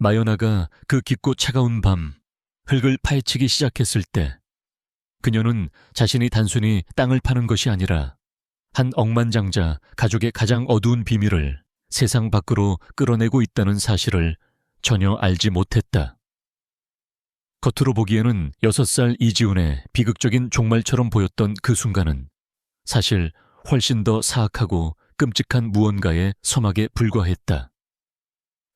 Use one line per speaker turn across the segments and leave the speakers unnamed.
마연아가 그 깊고 차가운 밤 흙을 파헤치기 시작했을 때 그녀는 자신이 단순히 땅을 파는 것이 아니라 한 억만장자 가족의 가장 어두운 비밀을 세상 밖으로 끌어내고 있다는 사실을 전혀 알지 못했다. 겉으로 보기에는 6살 이지훈의 비극적인 종말처럼 보였던 그 순간은 사실 훨씬 더 사악하고 끔찍한 무언가의 서막에 불과했다.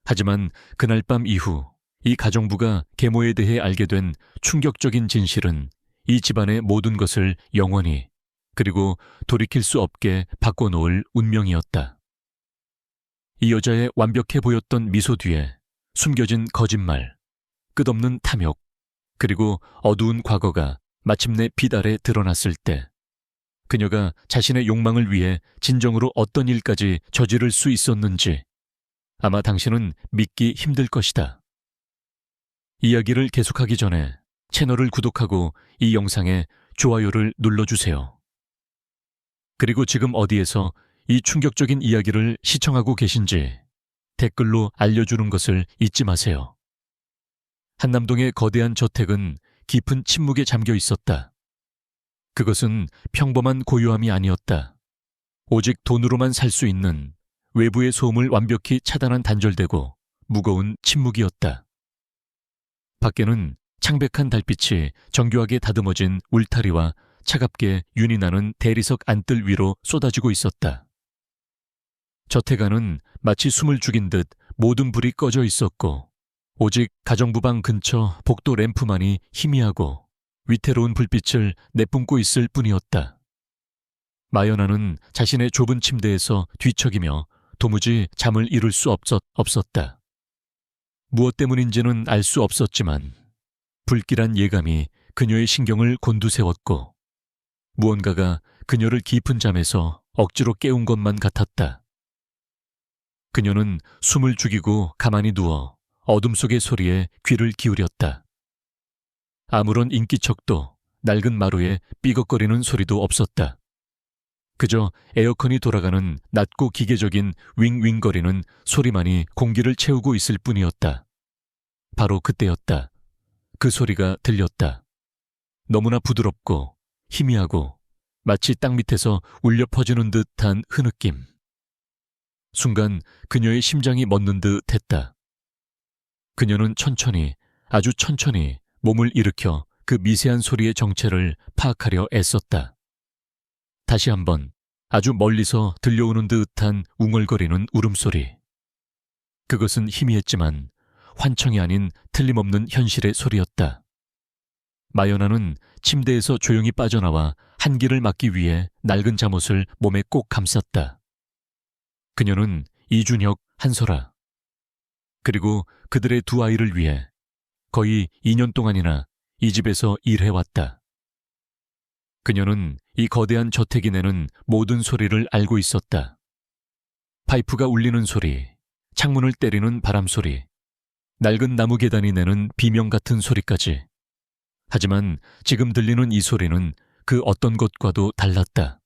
하지만 그날 밤 이후 이 가정부가 계모에 대해 알게 된 충격적인 진실은 이 집안의 모든 것을 영원히 그리고 돌이킬 수 없게 바꿔놓을 운명이었다. 이 여자의 완벽해 보였던 미소 뒤에 숨겨진 거짓말, 끝없는 탐욕, 그리고 어두운 과거가 마침내 빛 아래 드러났을 때 그녀가 자신의 욕망을 위해 진정으로 어떤 일까지 저지를 수 있었는지 아마 당신은 믿기 힘들 것이다. 이야기를 계속하기 전에 채널을 구독하고 이 영상에 좋아요를 눌러주세요. 그리고 지금 어디에서 이 충격적인 이야기를 시청하고 계신지 댓글로 알려주는 것을 잊지 마세요. 한남동의 거대한 저택은 깊은 침묵에 잠겨 있었다. 그것은 평범한 고요함이 아니었다. 오직 돈으로만 살 수 있는 외부의 소음을 완벽히 차단한 단절되고 무거운 침묵이었다. 밖에는 창백한 달빛이 정교하게 다듬어진 울타리와 차갑게 윤이 나는 대리석 안뜰 위로 쏟아지고 있었다. 저택 안은 마치 숨을 죽인 듯 모든 불이 꺼져 있었고 오직 가정부 방 근처 복도 램프만이 희미하고 위태로운 불빛을 내뿜고 있을 뿐이었다. 마연아는 자신의 좁은 침대에서 뒤척이며 도무지 잠을 이룰 수 없었다. 무엇 때문인지는 알 수 없었지만 불길한 예감이 그녀의 신경을 곤두세웠고 무언가가 그녀를 깊은 잠에서 억지로 깨운 것만 같았다. 그녀는 숨을 죽이고 가만히 누워 어둠 속의 소리에 귀를 기울였다. 아무런 인기척도 낡은 마루에 삐걱거리는 소리도 없었다. 그저 에어컨이 돌아가는 낮고 기계적인 윙윙거리는 소리만이 공기를 채우고 있을 뿐이었다. 바로 그때였다. 그 소리가 들렸다. 너무나 부드럽고 희미하고 마치 땅 밑에서 울려 퍼지는 듯한 흐느낌. 순간 그녀의 심장이 멎는 듯 했다. 그녀는 천천히, 아주 천천히 몸을 일으켜 그 미세한 소리의 정체를 파악하려 애썼다. 다시 한번 아주 멀리서 들려오는 듯한 웅얼거리는 울음소리. 그것은 희미했지만 환청이 아닌 틀림없는 현실의 소리였다. 마연아는 침대에서 조용히 빠져나와 한기를 막기 위해 낡은 잠옷을 몸에 꼭 감쌌다. 그녀는 이준혁, 한설아, 그리고 그들의 두 아이를 위해 거의 2년 동안이나 이 집에서 일해왔다. 그녀는 이 거대한 저택이 내는 모든 소리를 알고 있었다. 파이프가 울리는 소리, 창문을 때리는 바람 소리, 낡은 나무 계단이 내는 비명 같은 소리까지. 하지만 지금 들리는 이 소리는 그 어떤 것과도 달랐다.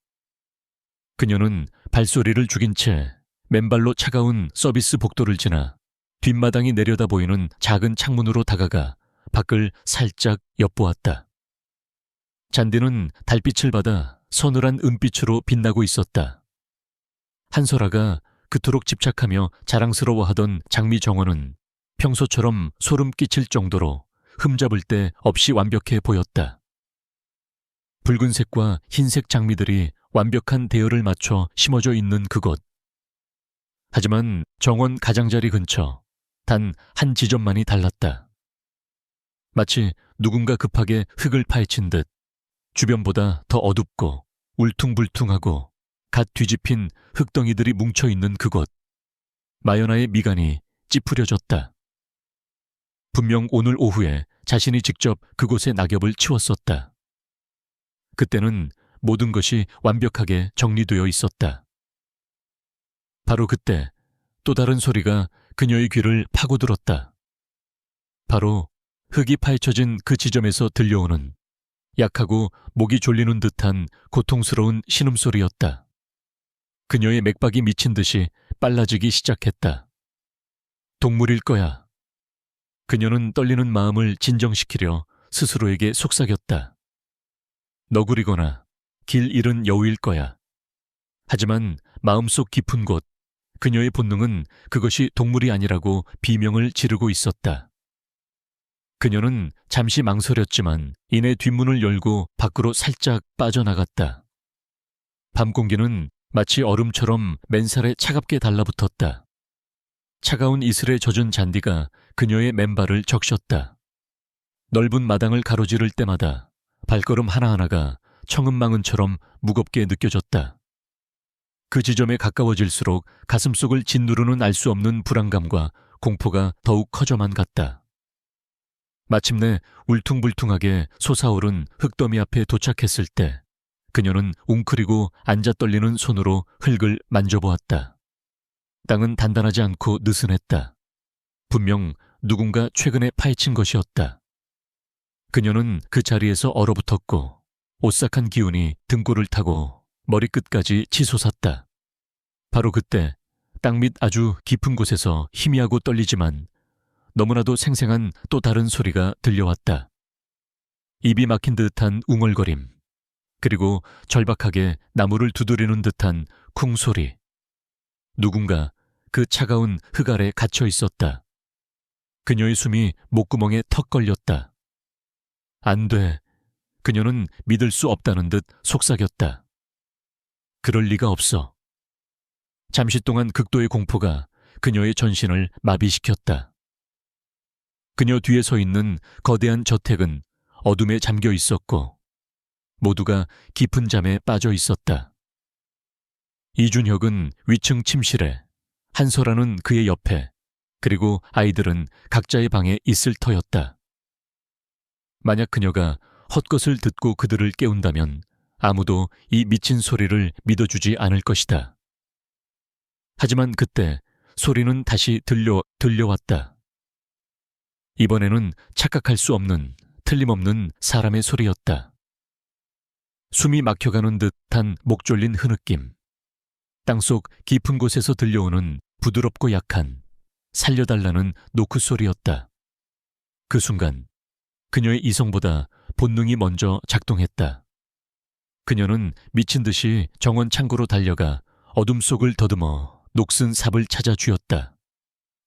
그녀는 발소리를 죽인 채 맨발로 차가운 서비스 복도를 지나 뒷마당이 내려다 보이는 작은 창문으로 다가가 밖을 살짝 엿보았다. 잔디는 달빛을 받아 서늘한 은빛으로 빛나고 있었다. 한설아가 그토록 집착하며 자랑스러워하던 장미 정원은 평소처럼 소름 끼칠 정도로 흠잡을 데 없이 완벽해 보였다. 붉은색과 흰색 장미들이 완벽한 대열을 맞춰 심어져 있는 그곳. 하지만 정원 가장자리 근처 단 한 지점만이 달랐다. 마치 누군가 급하게 흙을 파헤친 듯 주변보다 더 어둡고 울퉁불퉁하고 갓 뒤집힌 흙덩이들이 뭉쳐있는 그곳. 마연아의 미간이 찌푸려졌다. 분명 오늘 오후에 자신이 직접 그곳의 낙엽을 치웠었다. 그때는 모든 것이 완벽하게 정리되어 있었다. 바로 그때 또 다른 소리가 그녀의 귀를 파고들었다. 바로 흙이 파헤쳐진 그 지점에서 들려오는 약하고 목이 졸리는 듯한 고통스러운 신음소리였다. 그녀의 맥박이 미친 듯이 빨라지기 시작했다. 동물일 거야. 그녀는 떨리는 마음을 진정시키려 스스로에게 속삭였다. 너구리거나 길 잃은 여우일 거야. 하지만 마음속 깊은 곳, 그녀의 본능은 그것이 동물이 아니라고 비명을 지르고 있었다. 그녀는 잠시 망설였지만 이내 뒷문을 열고 밖으로 살짝 빠져나갔다. 밤 공기는 마치 얼음처럼 맨살에 차갑게 달라붙었다. 차가운 이슬에 젖은 잔디가 그녀의 맨발을 적셨다. 넓은 마당을 가로지를 때마다 발걸음 하나하나가 청음망은처럼 무겁게 느껴졌다. 그 지점에 가까워질수록 가슴속을 짓누르는 알 수 없는 불안감과 공포가 더욱 커져만 갔다. 마침내 울퉁불퉁하게 솟아오른 흙더미 앞에 도착했을 때 그녀는 웅크리고 앉아 떨리는 손으로 흙을 만져보았다. 땅은 단단하지 않고 느슨했다. 분명 누군가 최근에 파헤친 것이었다. 그녀는 그 자리에서 얼어붙었고 오싹한 기운이 등골을 타고 머리끝까지 치솟았다. 바로 그때 땅 밑 아주 깊은 곳에서 희미하고 떨리지만 너무나도 생생한 또 다른 소리가 들려왔다. 입이 막힌 듯한 웅얼거림, 그리고 절박하게 나무를 두드리는 듯한 쿵 소리. 누군가 그 차가운 흙 아래 갇혀 있었다. 그녀의 숨이 목구멍에 턱 걸렸다. 안 돼. 그녀는 믿을 수 없다는 듯 속삭였다. 그럴 리가 없어. 잠시 동안 극도의 공포가 그녀의 전신을 마비시켰다. 그녀 뒤에 서 있는 거대한 저택은 어둠에 잠겨 있었고 모두가 깊은 잠에 빠져 있었다. 이준혁은 위층 침실에, 한설아는 그의 옆에, 그리고 아이들은 각자의 방에 있을 터였다. 만약 그녀가 헛것을 듣고 그들을 깨운다면 아무도 이 미친 소리를 믿어주지 않을 것이다. 하지만 그때 소리는 다시 들려왔다. 이번에는 착각할 수 없는, 틀림없는 사람의 소리였다. 숨이 막혀가는 듯한 목 졸린 흐느낌. 땅속 깊은 곳에서 들려오는 부드럽고 약한, 살려달라는 노크 소리였다. 그 순간 그녀의 이성보다 본능이 먼저 작동했다. 그녀는 미친 듯이 정원 창고로 달려가 어둠 속을 더듬어 녹슨 삽을 찾아 쥐었다.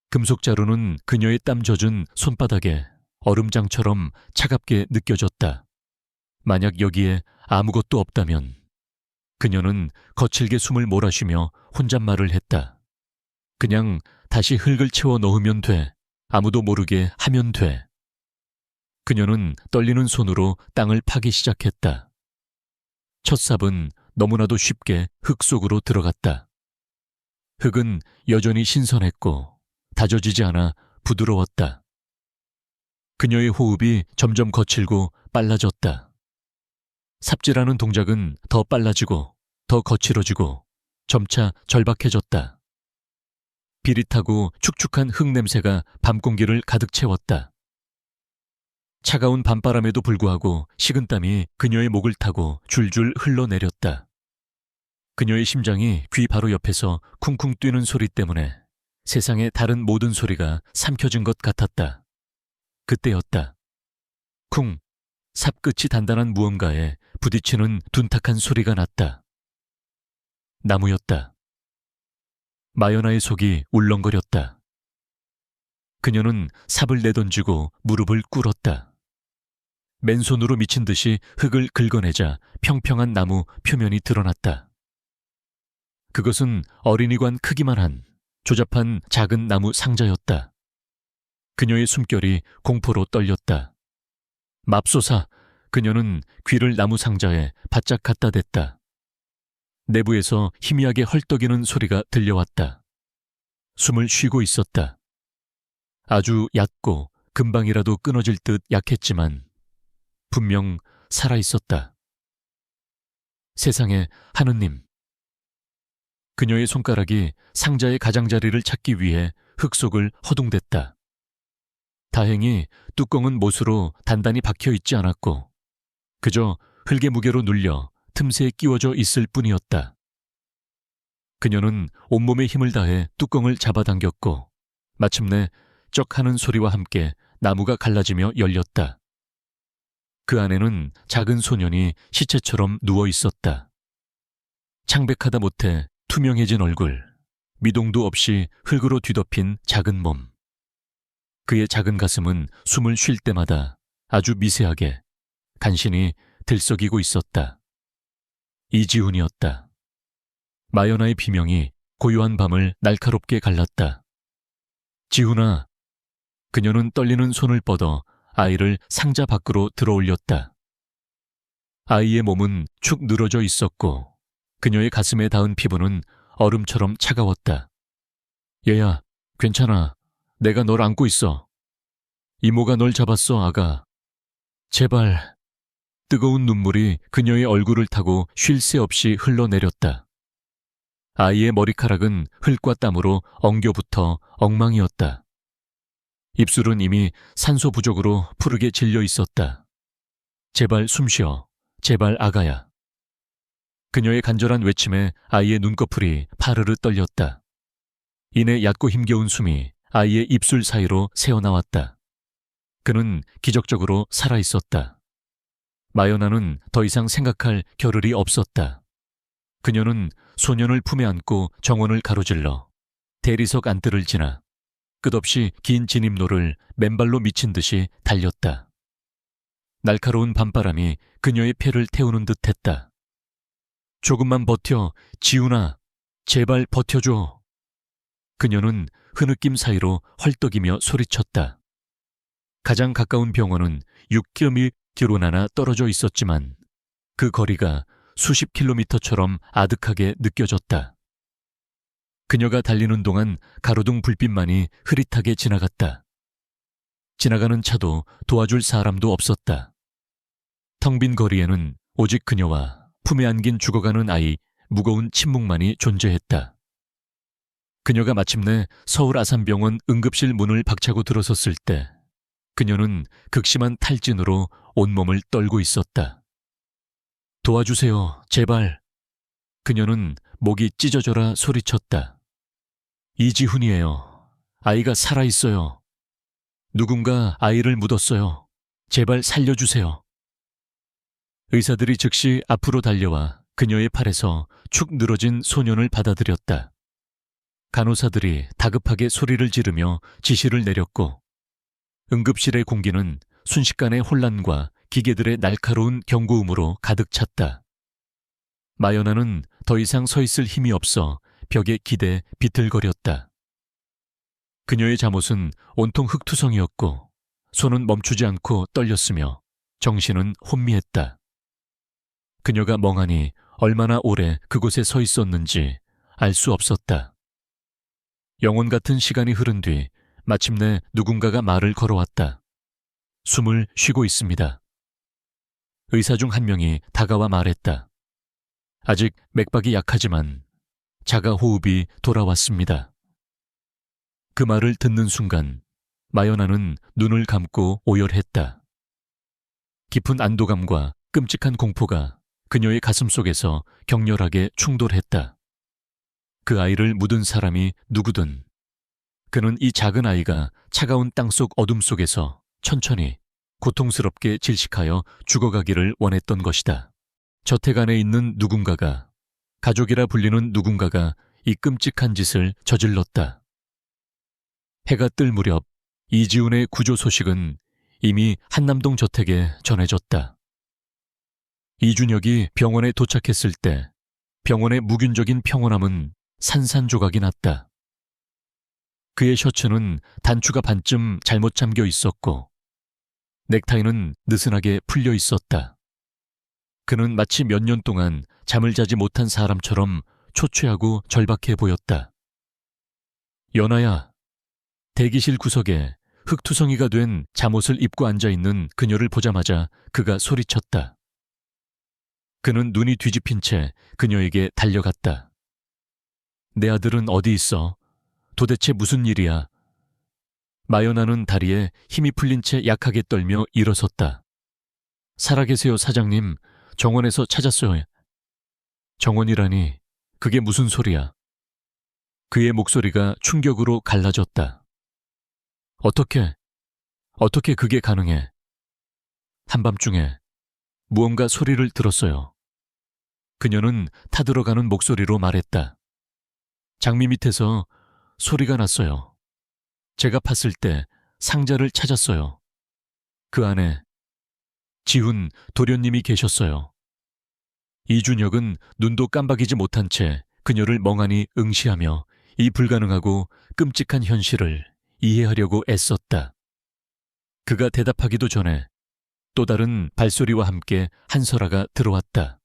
금속 자루는 그녀의 땀 젖은 손바닥에 얼음장처럼 차갑게 느껴졌다. 만약 여기에 아무것도 없다면 그녀는 거칠게 숨을 몰아쉬며 혼잣말을 했다. 그냥 다시 흙을 채워 넣으면 돼. 아무도 모르게 하면 돼. 그녀는 떨리는 손으로 땅을 파기 시작했다. 첫 삽은 너무나도 쉽게 흙 속으로 들어갔다. 흙은 여전히 신선했고 다져지지 않아 부드러웠다. 그녀의 호흡이 점점 거칠고 빨라졌다. 삽질하는 동작은 더 빨라지고 더 거칠어지고 점차 절박해졌다. 비릿하고 축축한 흙 냄새가 밤 공기를 가득 채웠다. 차가운 밤바람에도 불구하고 식은땀이 그녀의 목을 타고 줄줄 흘러내렸다. 그녀의 심장이 귀 바로 옆에서 쿵쿵 뛰는 소리 때문에 세상의 다른 모든 소리가 삼켜진 것 같았다. 그때였다. 쿵! 삽 끝이 단단한 무언가에 부딪히는 둔탁한 소리가 났다. 나무였다. 마연아의 속이 울렁거렸다. 그녀는 삽을 내던지고 무릎을 꿇었다. 맨손으로 미친 듯이 흙을 긁어내자 평평한 나무 표면이 드러났다. 그것은 어린이관 크기만 한 조잡한 작은 나무 상자였다. 그녀의 숨결이 공포로 떨렸다. 맙소사! 그녀는 귀를 나무 상자에 바짝 갖다 댔다. 내부에서 희미하게 헐떡이는 소리가 들려왔다. 숨을 쉬고 있었다. 아주 얕고 금방이라도 끊어질 듯 약했지만 분명 살아있었다. 세상에 하느님. 그녀의 손가락이 상자의 가장자리를 찾기 위해 흙 속을 허둥댔다. 다행히 뚜껑은 못으로 단단히 박혀 있지 않았고 그저 흙의 무게로 눌려 틈새에 끼워져 있을 뿐이었다. 그녀는 온몸의 힘을 다해 뚜껑을 잡아당겼고 마침내 쩍 하는 소리와 함께 나무가 갈라지며 열렸다. 그 안에는 작은 소년이 시체처럼 누워 있었다. 창백하다 못해 투명해진 얼굴, 미동도 없이 흙으로 뒤덮인 작은 몸. 그의 작은 가슴은 숨을 쉴 때마다 아주 미세하게, 간신히 들썩이고 있었다. 이지훈이었다. 마연아의 비명이 고요한 밤을 날카롭게 갈랐다. 지훈아. 그녀는 떨리는 손을 뻗어 아이를 상자 밖으로 들어올렸다. 아이의 몸은 축 늘어져 있었고 그녀의 가슴에 닿은 피부는 얼음처럼 차가웠다. 얘야, 괜찮아. 내가 널 안고 있어. 이모가 널 잡았어, 아가. 제발. 뜨거운 눈물이 그녀의 얼굴을 타고 쉴 새 없이 흘러내렸다. 아이의 머리카락은 흙과 땀으로 엉겨붙어 엉망이었다. 입술은 이미 산소 부족으로 푸르게 질려 있었다. 제발 숨 쉬어. 제발 아가야. 그녀의 간절한 외침에 아이의 눈꺼풀이 파르르 떨렸다. 이내 얕고 힘겨운 숨이 아이의 입술 사이로 새어나왔다. 그는 기적적으로 살아있었다. 마연아는 더 이상 생각할 겨를이 없었다. 그녀는 소년을 품에 안고 정원을 가로질러 대리석 안뜰을 지나 끝없이 긴 진입로를 맨발로 미친 듯이 달렸다. 날카로운 밤바람이 그녀의 폐를 태우는 듯 했다. 조금만 버텨, 지훈아. 제발 버텨줘. 그녀는 흐느낌 사이로 헐떡이며 소리쳤다. 가장 가까운 병원은 6km나 떨어져 있었지만 그 거리가 수십 킬로미터처럼 아득하게 느껴졌다. 그녀가 달리는 동안 가로등 불빛만이 흐릿하게 지나갔다. 지나가는 차도 도와줄 사람도 없었다. 텅 빈 거리에는 오직 그녀와 품에 안긴 죽어가는 아이, 무거운 침묵만이 존재했다. 그녀가 마침내 서울 아산병원 응급실 문을 박차고 들어섰을 때 그녀는 극심한 탈진으로 온몸을 떨고 있었다. 도와주세요, 제발. 그녀는 목이 찢어져라 소리쳤다. 이지훈이에요. 아이가 살아있어요. 누군가 아이를 묻었어요. 제발 살려주세요. 의사들이 즉시 앞으로 달려와 그녀의 팔에서 축 늘어진 소년을 받아들였다. 간호사들이 다급하게 소리를 지르며 지시를 내렸고 응급실의 공기는 순식간에 혼란과 기계들의 날카로운 경고음으로 가득 찼다. 마연아는 더 이상 서 있을 힘이 없어 벽에 기대 비틀거렸다. 그녀의 잠옷은 온통 흙투성이었고 손은 멈추지 않고 떨렸으며 정신은 혼미했다. 그녀가 멍하니 얼마나 오래 그곳에 서 있었는지 알 수 없었다. 영혼 같은 시간이 흐른 뒤 마침내 누군가가 말을 걸어왔다. 숨을 쉬고 있습니다. 의사 중 한 명이 다가와 말했다. 아직 맥박이 약하지만 자가 호흡이 돌아왔습니다. 그 말을 듣는 순간 마연아는 눈을 감고 오열했다. 깊은 안도감과 끔찍한 공포가 그녀의 가슴 속에서 격렬하게 충돌했다. 그 아이를 묻은 사람이 누구든 그는 이 작은 아이가 차가운 땅속 어둠 속에서 천천히 고통스럽게 질식하여 죽어가기를 원했던 것이다. 저택 안에 있는 누군가가, 가족이라 불리는 누군가가 이 끔찍한 짓을 저질렀다. 해가 뜰 무렵 이지훈의 구조 소식은 이미 한남동 저택에 전해졌다. 이준혁이 병원에 도착했을 때 병원의 무균적인 평온함은 산산조각이 났다. 그의 셔츠는 단추가 반쯤 잘못 잠겨 있었고 넥타이는 느슨하게 풀려 있었다. 그는 마치 몇 년 동안 잠을 자지 못한 사람처럼 초췌하고 절박해 보였다. 연아야. 대기실 구석에 흙투성이가 된 잠옷을 입고 앉아있는 그녀를 보자마자 그가 소리쳤다. 그는 눈이 뒤집힌 채 그녀에게 달려갔다. 내 아들은 어디 있어? 도대체 무슨 일이야? 마연아는 다리에 힘이 풀린 채 약하게 떨며 일어섰다. 살아계세요, 사장님. 정원에서 찾았어요. 정원이라니, 그게 무슨 소리야? 그의 목소리가 충격으로 갈라졌다. 어떻게 그게 가능해? 한밤중에 무언가 소리를 들었어요. 그녀는 타들어가는 목소리로 말했다. 장미 밑에서 소리가 났어요. 제가 팠을 때 상자를 찾았어요. 그 안에 지훈 도련님이 계셨어요. 이준혁은 눈도 깜박이지 못한 채 그녀를 멍하니 응시하며 이 불가능하고 끔찍한 현실을 이해하려고 애썼다. 그가 대답하기도 전에 또 다른 발소리와 함께 한설아가 들어왔다.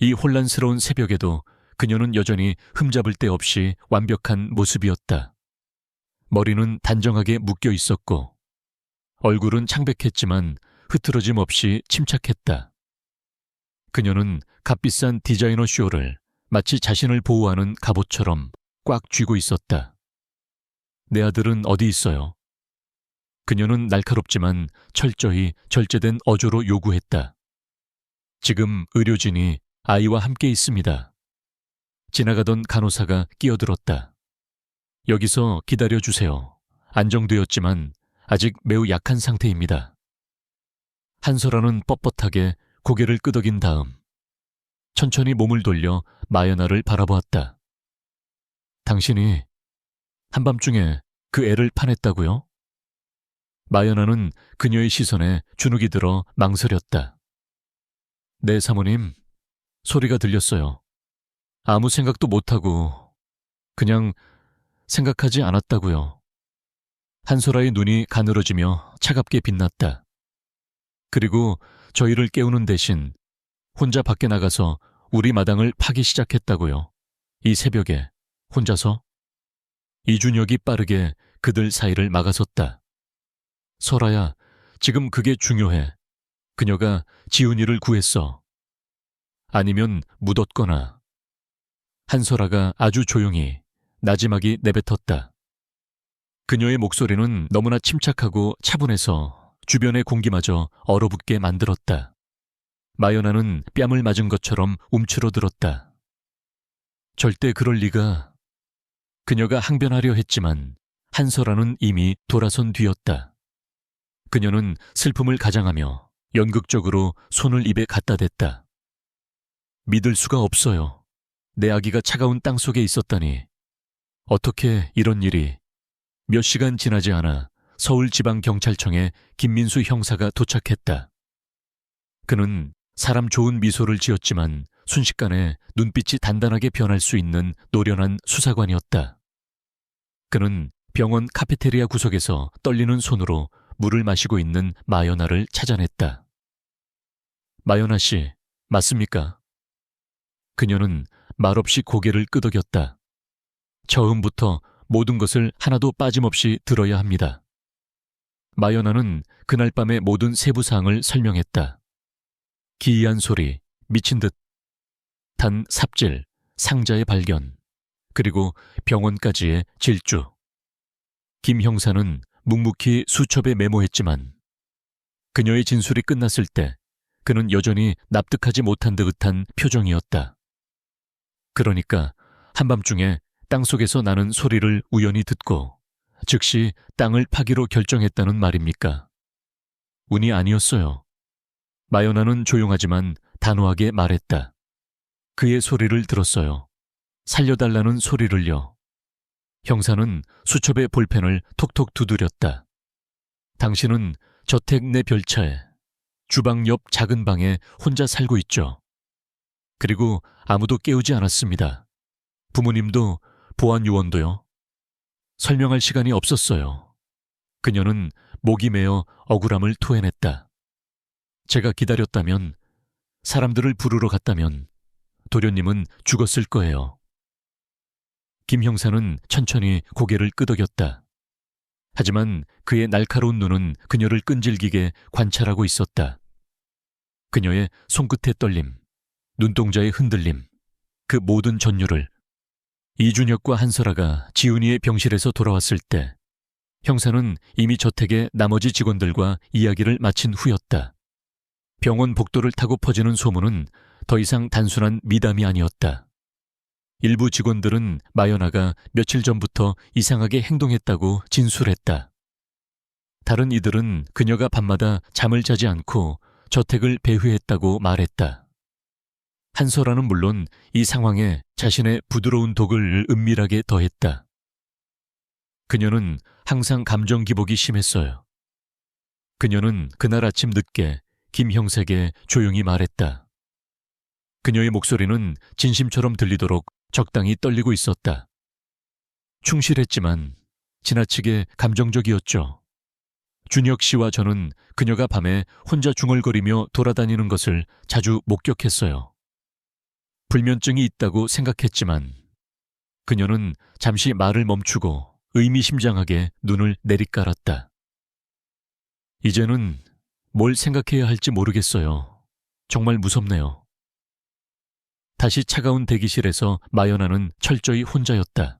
이 혼란스러운 새벽에도 그녀는 여전히 흠잡을 데 없이 완벽한 모습이었다. 머리는 단정하게 묶여 있었고 얼굴은 창백했지만 흐트러짐 없이 침착했다. 그녀는 값비싼 디자이너 쇼를 마치 자신을 보호하는 갑옷처럼 꽉 쥐고 있었다. 내 아들은 어디 있어요? 그녀는 날카롭지만 철저히 절제된 어조로 요구했다. 지금 의료진이 아이와 함께 있습니다. 지나가던 간호사가 끼어들었다. 여기서 기다려주세요. 안정되었지만 아직 매우 약한 상태입니다. 한설아는 뻣뻣하게 고개를 끄덕인 다음 천천히 몸을 돌려 마연아를 바라보았다. 당신이 한밤중에 그 애를 파냈다고요? 마연아는 그녀의 시선에 주눅이 들어 망설였다. 네, 사모님. 소리가 들렸어요. 아무 생각도 못하고 그냥 생각하지 않았다고요. 한설아의 눈이 가늘어지며 차갑게 빛났다. 그리고 저희를 깨우는 대신 혼자 밖에 나가서 우리 마당을 파기 시작했다고요. 이 새벽에 혼자서? 이준혁이 빠르게 그들 사이를 막아섰다. 설아야, 지금 그게 중요해. 그녀가 지훈이를 구했어. 아니면 묻었거나. 한설아가 아주 조용히 나지막이 내뱉었다. 그녀의 목소리는 너무나 침착하고 차분해서 주변의 공기마저 얼어붙게 만들었다. 마연아는 뺨을 맞은 것처럼 움츠러들었다. 절대 그럴 리가. 그녀가 항변하려 했지만 한설아는 이미 돌아선 뒤였다. 그녀는 슬픔을 가장하며 연극적으로 손을 입에 갖다 댔다. 믿을 수가 없어요. 내 아기가 차가운 땅 속에 있었다니. 어떻게 이런 일이. 몇 시간 지나지 않아 서울지방경찰청에 김민수 형사가 도착했다. 그는 사람 좋은 미소를 지었지만 순식간에 눈빛이 단단하게 변할 수 있는 노련한 수사관이었다. 그는 병원 카페테리아 구석에서 떨리는 손으로 물을 마시고 있는 마연아를 찾아냈다. 마연아 씨, 맞습니까? 그녀는 말없이 고개를 끄덕였다. 처음부터 모든 것을 하나도 빠짐없이 들어야 합니다. 마연아는 그날 밤의 모든 세부사항을 설명했다. 기이한 소리, 미친 듯한 삽질, 상자의 발견, 그리고 병원까지의 질주. 김 형사는 묵묵히 수첩에 메모했지만 그녀의 진술이 끝났을 때 그는 여전히 납득하지 못한 듯한 표정이었다. 그러니까 한밤중에 땅속에서 나는 소리를 우연히 듣고 즉시 땅을 파기로 결정했다는 말입니까? 운이 아니었어요. 마연아는 조용하지만 단호하게 말했다. 그의 소리를 들었어요. 살려달라는 소리를요. 형사는 수첩의 볼펜을 톡톡 두드렸다. 당신은 저택 내 별차에 주방 옆 작은 방에 혼자 살고 있죠. 그리고 아무도 깨우지 않았습니다. 부모님도 보안 요원도요. 설명할 시간이 없었어요. 그녀는 목이 메어 억울함을 토해냈다. 제가 기다렸다면, 사람들을 부르러 갔다면 도련님은 죽었을 거예요. 김 형사는 천천히 고개를 끄덕였다. 하지만 그의 날카로운 눈은 그녀를 끈질기게 관찰하고 있었다. 그녀의 손끝의 떨림, 눈동자의 흔들림, 그 모든 전율을. 이준혁과 한설아가 지훈이의 병실에서 돌아왔을 때 형사는 이미 저택의 나머지 직원들과 이야기를 마친 후였다. 병원 복도를 타고 퍼지는 소문은 더 이상 단순한 미담이 아니었다. 일부 직원들은 마연아가 며칠 전부터 이상하게 행동했다고 진술했다. 다른 이들은 그녀가 밤마다 잠을 자지 않고 저택을 배회했다고 말했다. 한설아는 물론 이 상황에 자신의 부드러운 독을 은밀하게 더했다. 그녀는 항상 감정 기복이 심했어요. 그녀는 그날 아침 늦게 김형석에게 조용히 말했다. 그녀의 목소리는 진심처럼 들리도록 적당히 떨리고 있었다. 충실했지만 지나치게 감정적이었죠. 준혁 씨와 저는 그녀가 밤에 혼자 중얼거리며 돌아다니는 것을 자주 목격했어요. 불면증이 있다고 생각했지만 그녀는 잠시 말을 멈추고 의미심장하게 눈을 내리깔았다. 이제는 뭘 생각해야 할지 모르겠어요. 정말 무섭네요. 다시 차가운 대기실에서 마연아는 철저히 혼자였다.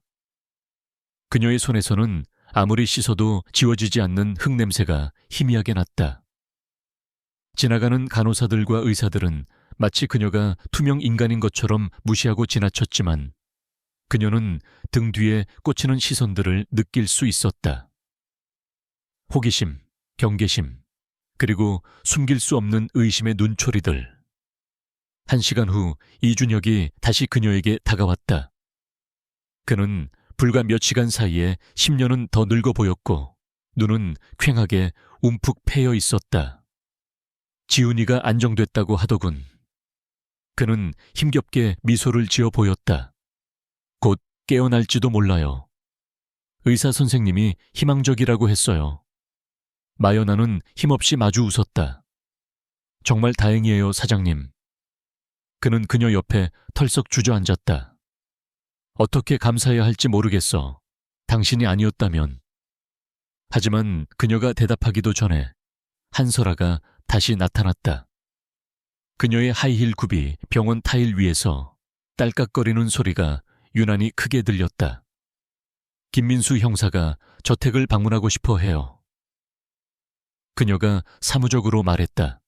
그녀의 손에서는 아무리 씻어도 지워지지 않는 흙냄새가 희미하게 났다. 지나가는 간호사들과 의사들은 마치 그녀가 투명 인간인 것처럼 무시하고 지나쳤지만 그녀는 등 뒤에 꽂히는 시선들을 느낄 수 있었다. 호기심, 경계심, 그리고 숨길 수 없는 의심의 눈초리들. 1시간 후 이준혁이 다시 그녀에게 다가왔다. 그는 불과 몇 시간 사이에 10년은 더 늙어 보였고 눈은 퀭하게 움푹 패여 있었다. 지훈이가 안정됐다고 하더군. 그는 힘겹게 미소를 지어 보였다. 곧 깨어날지도 몰라요. 의사 선생님이 희망적이라고 했어요. 마연아는 힘없이 마주 웃었다. 정말 다행이에요, 사장님. 그는 그녀 옆에 털썩 주저앉았다. 어떻게 감사해야 할지 모르겠어. 당신이 아니었다면. 하지만 그녀가 대답하기도 전에 한설아가 다시 나타났다. 그녀의 하이힐 굽이 병원 타일 위에서 딸깍거리는 소리가 유난히 크게 들렸다. 김민수 형사가 저택을 방문하고 싶어 해요. 그녀가 사무적으로 말했다.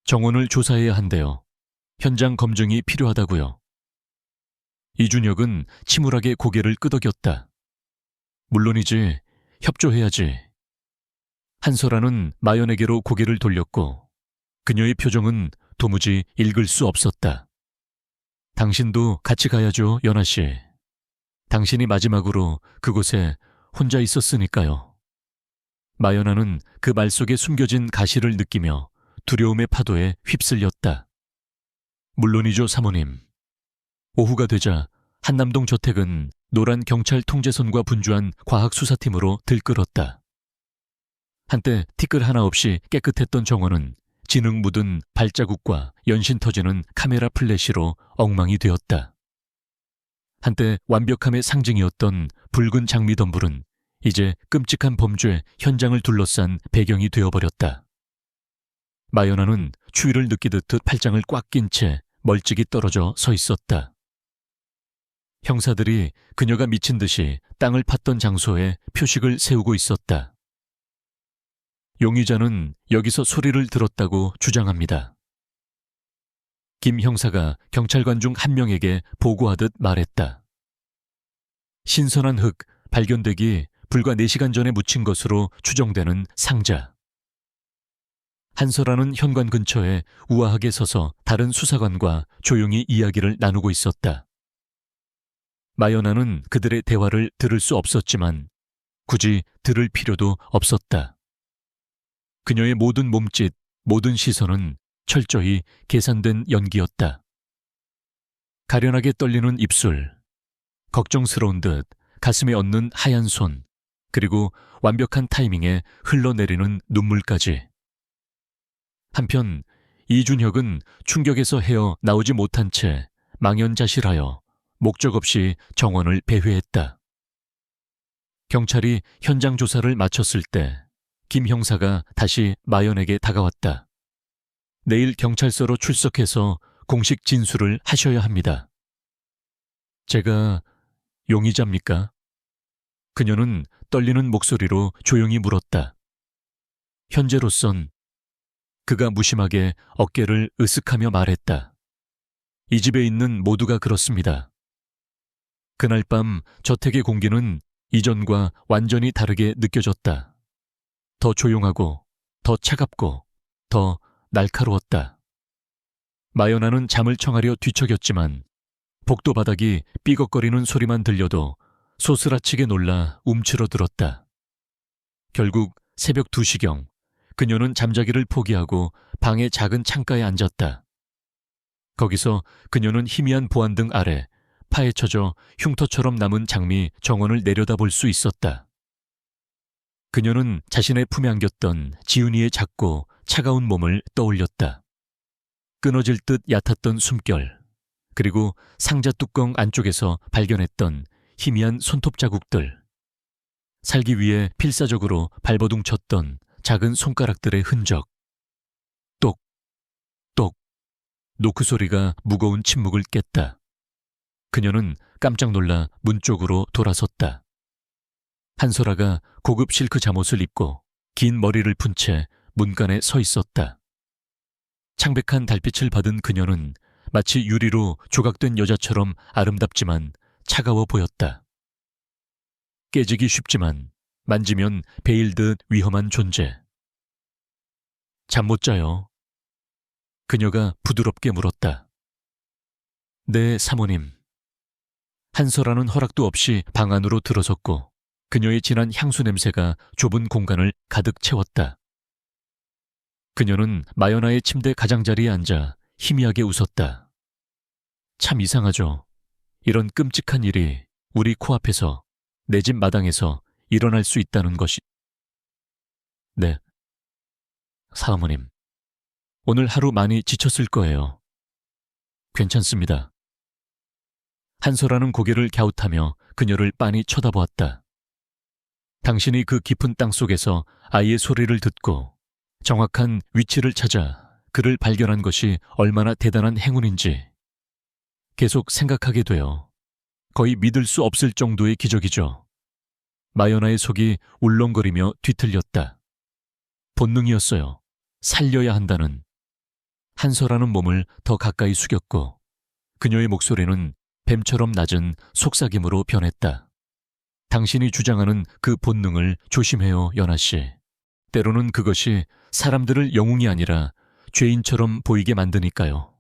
정원을 조사해야 한대요. 현장 검증이 필요하다고요. 이준혁은 침울하게 고개를 끄덕였다. 물론이지, 협조해야지. 한설아는 마연에게로 고개를 돌렸고 그녀의 표정은 도무지 읽을 수 없었다. 당신도 같이 가야죠, 연아 씨. 당신이 마지막으로 그곳에 혼자 있었으니까요. 마연아는 그 말 속에 숨겨진 가시를 느끼며 두려움의 파도에 휩쓸렸다. 물론이죠, 사모님. 오후가 되자 한남동 저택은 노란 경찰 통제선과 분주한 과학수사팀으로 들끓었다. 한때 티끌 하나 없이 깨끗했던 정원은 진흙 묻은 발자국과 연신 터지는 카메라 플래시로 엉망이 되었다. 한때 완벽함의 상징이었던 붉은 장미 덤불은 이제 끔찍한 범죄 현장을 둘러싼 배경이 되어버렸다. 마연아는 추위를 느끼듯 팔짱을 꽉 낀 채 멀찍이 떨어져 서 있었다. 형사들이 그녀가 미친 듯이 땅을 팠던 장소에 표식을 세우고 있었다. 용의자는 여기서 소리를 들었다고 주장합니다. 김 형사가 경찰관 중 한 명에게 보고하듯 말했다. 신선한 흙 발견되기 불과 4시간 전에 묻힌 것으로 추정되는 상자. 한설아는 현관 근처에 우아하게 서서 다른 수사관과 조용히 이야기를 나누고 있었다. 마연아는 그들의 대화를 들을 수 없었지만 굳이 들을 필요도 없었다. 그녀의 모든 몸짓, 모든 시선은 철저히 계산된 연기였다. 가련하게 떨리는 입술, 걱정스러운 듯 가슴에 얹는 하얀 손, 그리고 완벽한 타이밍에 흘러내리는 눈물까지. 한편 이준혁은 충격에서 헤어 나오지 못한 채 망연자실하여 목적 없이 정원을 배회했다. 경찰이 현장 조사를 마쳤을 때 김 형사가 다시 마연에게 다가왔다. 내일 경찰서로 출석해서 공식 진술을 하셔야 합니다. 제가 용의자입니까? 그녀는 떨리는 목소리로 조용히 물었다. 현재로선. 그가 무심하게 어깨를 으쓱하며 말했다. 이 집에 있는 모두가 그렇습니다. 그날 밤 저택의 공기는 이전과 완전히 다르게 느껴졌다. 더 조용하고 더 차갑고 더 날카로웠다. 마연아는 잠을 청하려 뒤척였지만 복도 바닥이 삐걱거리는 소리만 들려도 소스라치게 놀라 움츠러들었다. 결국 새벽 2시경 그녀는 잠자기를 포기하고 방의 작은 창가에 앉았다. 거기서 그녀는 희미한 보안등 아래 파헤쳐져 흉터처럼 남은 장미 정원을 내려다볼 수 있었다. 그녀는 자신의 품에 안겼던 지은이의 작고 차가운 몸을 떠올렸다. 끊어질 듯 얕았던 숨결, 그리고 상자 뚜껑 안쪽에서 발견했던 희미한 손톱 자국들, 살기 위해 필사적으로 발버둥 쳤던 작은 손가락들의 흔적. 똑, 똑, 노크 소리가 무거운 침묵을 깼다. 그녀는 깜짝 놀라 문 쪽으로 돌아섰다. 한솔아가 고급 실크 잠옷을 입고 긴 머리를 푼 채 문간에 서 있었다. 창백한 달빛을 받은 그녀는 마치 유리로 조각된 여자처럼 아름답지만 차가워 보였다. 깨지기 쉽지만 만지면 베일듯 위험한 존재. 잠 못 자요? 그녀가 부드럽게 물었다. 네, 사모님. 한솔아는 허락도 없이 방 안으로 들어섰고 그녀의 진한 향수 냄새가 좁은 공간을 가득 채웠다. 그녀는 마연아의 침대 가장자리에 앉아 희미하게 웃었다. 참 이상하죠. 이런 끔찍한 일이 우리 코앞에서, 내 집 마당에서 일어날 수 있다는 것이. 네, 사모님. 오늘 하루 많이 지쳤을 거예요. 괜찮습니다. 한솔아는 고개를 갸웃하며 그녀를 빤히 쳐다보았다. 당신이 그 깊은 땅속에서 아이의 소리를 듣고 정확한 위치를 찾아 그를 발견한 것이 얼마나 대단한 행운인지 계속 생각하게 돼요. 거의 믿을 수 없을 정도의 기적이죠. 마연아의 속이 울렁거리며 뒤틀렸다. 본능이었어요. 살려야 한다는. 한솔아는 몸을 더 가까이 숙였고 그녀의 목소리는 뱀처럼 낮은 속삭임으로 변했다. 당신이 주장하는 그 본능을 조심해요, 연아 씨. 때로는 그것이 사람들을 영웅이 아니라 죄인처럼 보이게 만드니까요.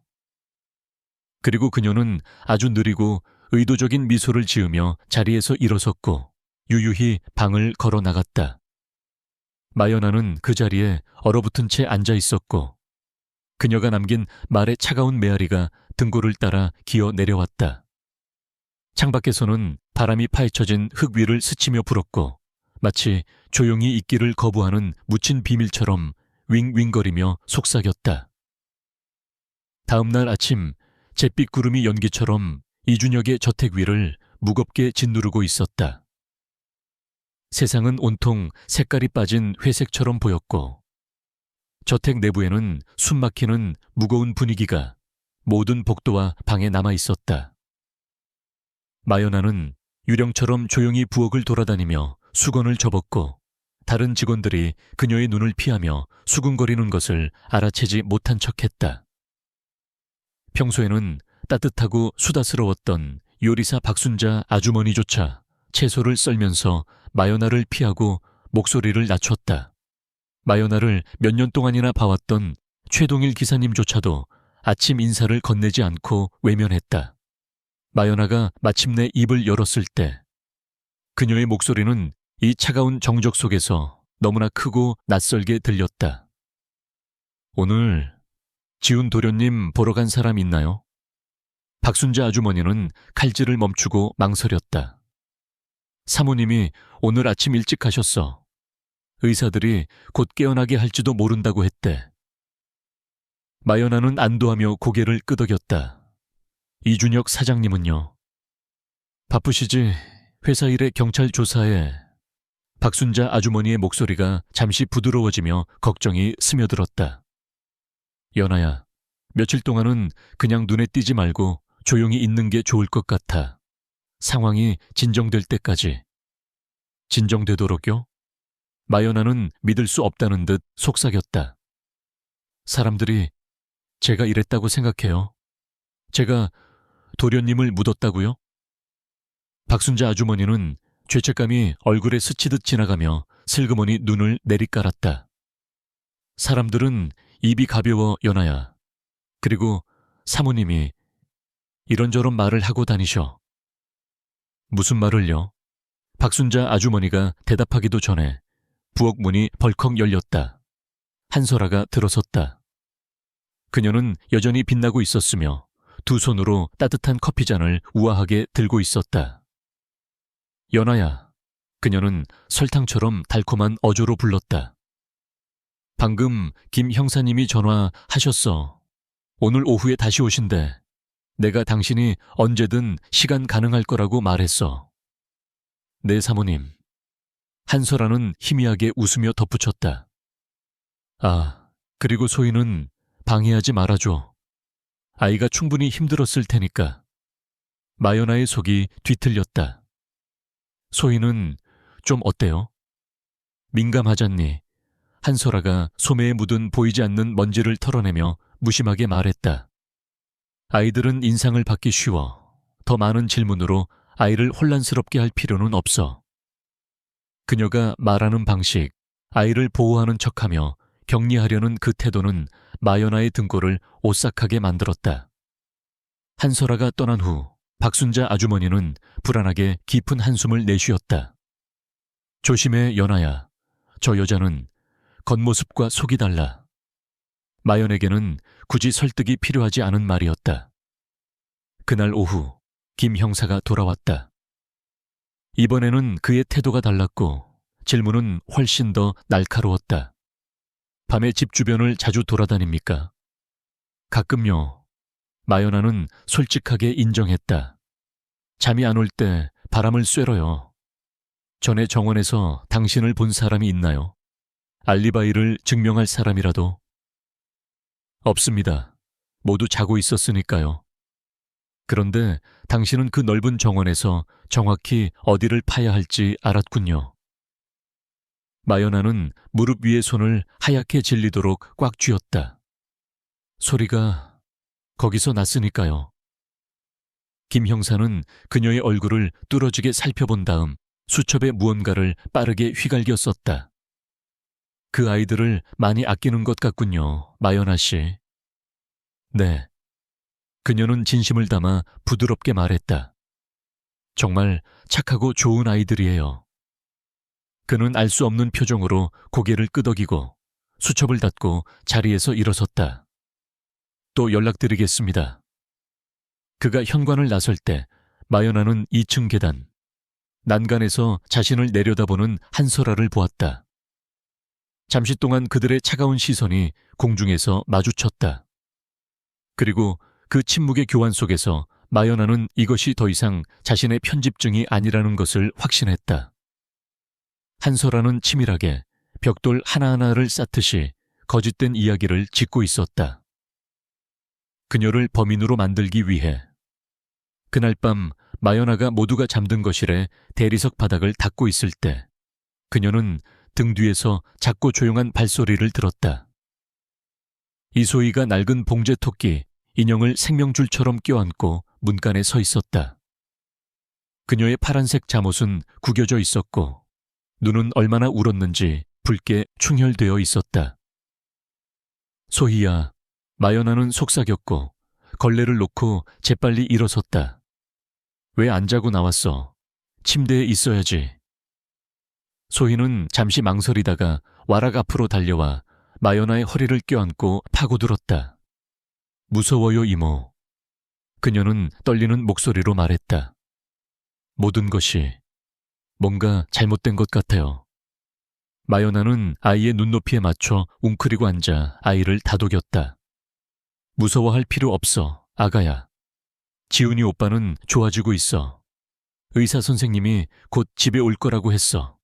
그리고 그녀는 아주 느리고 의도적인 미소를 지으며 자리에서 일어섰고 유유히 방을 걸어 나갔다. 마연아는 그 자리에 얼어붙은 채 앉아 있었고 그녀가 남긴 말의 차가운 메아리가 등골을 따라 기어 내려왔다. 창밖에서는 바람이 파헤쳐진 흙 위를 스치며 불었고 마치 조용히 있기를 거부하는 묻힌 비밀처럼 윙윙거리며 속삭였다. 다음 날 아침 잿빛 구름이 연기처럼 이준혁의 저택 위를 무겁게 짓누르고 있었다. 세상은 온통 색깔이 빠진 회색처럼 보였고 저택 내부에는 숨막히는 무거운 분위기가 모든 복도와 방에 남아 있었다. 마연아는 유령처럼 조용히 부엌을 돌아다니며 수건을 접었고 다른 직원들이 그녀의 눈을 피하며 수군거리는 것을 알아채지 못한 척했다. 평소에는 따뜻하고 수다스러웠던 요리사 박순자 아주머니조차 채소를 썰면서 마연아를 피하고 목소리를 낮췄다. 마연아를 몇 년 동안이나 봐왔던 최동일 기사님조차도 아침 인사를 건네지 않고 외면했다. 마연아가 마침내 입을 열었을 때 그녀의 목소리는 이 차가운 정적 속에서 너무나 크고 낯설게 들렸다. 오늘 지훈 도련님 보러 간 사람 있나요? 박순자 아주머니는 칼질을 멈추고 망설였다. 사모님이 오늘 아침 일찍 가셨어. 의사들이 곧 깨어나게 할지도 모른다고 했대. 마연아는 안도하며 고개를 끄덕였다. 이준혁 사장님은요? 바쁘시지. 회사 일에 경찰 조사에. 박순자 아주머니의 목소리가 잠시 부드러워지며 걱정이 스며들었다. 연아야, 며칠 동안은 그냥 눈에 띄지 말고 조용히 있는 게 좋을 것 같아. 상황이 진정될 때까지. 진정되도록요? 마연아는 믿을 수 없다는 듯 속삭였다. 사람들이 제가 이랬다고 생각해요. 제가 도련님을 묻었다고요? 박순자 아주머니는 죄책감이 얼굴에 스치듯 지나가며 슬그머니 눈을 내리깔았다. 사람들은 입이 가벼워 연아야. 그리고 사모님이 이런저런 말을 하고 다니셔. 무슨 말을요? 박순자 아주머니가 대답하기도 전에 부엌 문이 벌컥 열렸다. 한설아가 들어섰다. 그녀는 여전히 빛나고 있었으며 두 손으로 따뜻한 커피잔을 우아하게 들고 있었다. 연아야. 그녀는 설탕처럼 달콤한 어조로 불렀다. 방금 김 형사님이 전화하셨어. 오늘 오후에 다시 오신대. 내가 당신이 언제든 시간 가능할 거라고 말했어. 네, 사모님. 한설아는 희미하게 웃으며 덧붙였다. 아, 그리고 소희는 방해하지 말아줘. 아이가 충분히 힘들었을 테니까. 마연아의 속이 뒤틀렸다. 소희는 좀 어때요? 민감하잖니. 한설아가 소매에 묻은 보이지 않는 먼지를 털어내며 무심하게 말했다. 아이들은 인상을 받기 쉬워. 더 많은 질문으로 아이를 혼란스럽게 할 필요는 없어. 그녀가 말하는 방식, 아이를 보호하는 척하며 격리하려는 그 태도는 마연아의 등골을 오싹하게 만들었다. 한설아가 떠난 후 박순자 아주머니는 불안하게 깊은 한숨을 내쉬었다. 조심해, 연아야. 저 여자는 겉모습과 속이 달라. 마연에게는 굳이 설득이 필요하지 않은 말이었다. 그날 오후 김 형사가 돌아왔다. 이번에는 그의 태도가 달랐고 질문은 훨씬 더 날카로웠다. 밤에 집 주변을 자주 돌아다닙니까? 가끔요. 마연아는 솔직하게 인정했다. 잠이 안 올 때 바람을 쐬러요. 전에 정원에서 당신을 본 사람이 있나요? 알리바이를 증명할 사람이라도? 없습니다. 모두 자고 있었으니까요. 그런데 당신은 그 넓은 정원에서 정확히 어디를 파야 할지 알았군요. 마연아는 무릎 위에 손을 하얗게 질리도록 꽉 쥐었다. 소리가 거기서 났으니까요. 김 형사는 그녀의 얼굴을 뚫어지게 살펴본 다음 수첩에 무언가를 빠르게 휘갈겨 썼다. 그 아이들을 많이 아끼는 것 같군요, 마연아 씨. 네. 그녀는 진심을 담아 부드럽게 말했다. 정말 착하고 좋은 아이들이에요. 그는 알 수 없는 표정으로 고개를 끄덕이고 수첩을 닫고 자리에서 일어섰다. 또 연락드리겠습니다. 그가 현관을 나설 때 마연아는 2층 계단, 난간에서 자신을 내려다보는 한설아를 보았다. 잠시 동안 그들의 차가운 시선이 공중에서 마주쳤다. 그리고 그 침묵의 교환 속에서 마연아는 이것이 더 이상 자신의 편집증이 아니라는 것을 확신했다. 한설아는 치밀하게 벽돌 하나하나를 쌓듯이 거짓된 이야기를 짓고 있었다. 그녀를 범인으로 만들기 위해. 그날 밤 마연아가 모두가 잠든 거실에 대리석 바닥을 닦고 있을 때 그녀는 등 뒤에서 작고 조용한 발소리를 들었다. 이소희가 낡은 봉제 토끼 인형을 생명줄처럼 껴안고 문간에 서 있었다. 그녀의 파란색 잠옷은 구겨져 있었고 눈은 얼마나 울었는지 붉게 충혈되어 있었다. 소희야, 마연아는 속삭였고 걸레를 놓고 재빨리 일어섰다. 왜 안 자고 나왔어? 침대에 있어야지. 소희는 잠시 망설이다가 와락 앞으로 달려와 마연아의 허리를 껴안고 파고들었다. 무서워요, 이모. 그녀는 떨리는 목소리로 말했다. 모든 것이 뭔가 잘못된 것 같아요. 마연아는 아이의 눈높이에 맞춰 웅크리고 앉아 아이를 다독였다. 무서워할 필요 없어, 아가야. 지훈이 오빠는 좋아지고 있어. 의사 선생님이 곧 집에 올 거라고 했어.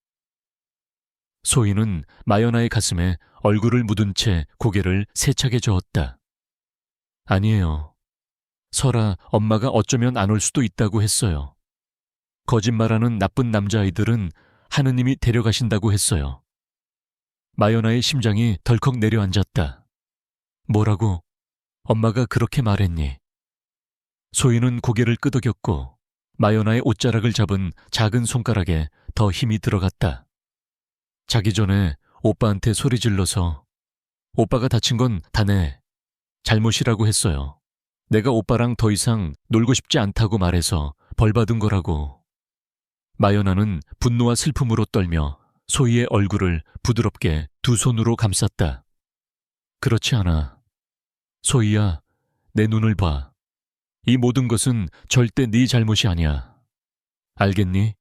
소희는 마연아의 가슴에 얼굴을 묻은 채 고개를 세차게 저었다. 아니에요. 설아, 엄마가 어쩌면 안 올 수도 있다고 했어요. 거짓말하는 나쁜 남자아이들은 하느님이 데려가신다고 했어요. 마연아의 심장이 덜컥 내려앉았다. 뭐라고? 엄마가 그렇게 말했니? 소희는 고개를 끄덕였고 마연아의 옷자락을 잡은 작은 손가락에 더 힘이 들어갔다. 자기 전에 오빠한테 소리 질러서 오빠가 다친 건 다 내 잘못이라고 했어요. 내가 오빠랑 더 이상 놀고 싶지 않다고 말해서 벌 받은 거라고. 마연아는 분노와 슬픔으로 떨며 소희의 얼굴을 부드럽게 두 손으로 감쌌다. 그렇지 않아. 소희야, 내 눈을 봐. 이 모든 것은 절대 네 잘못이 아니야. 알겠니?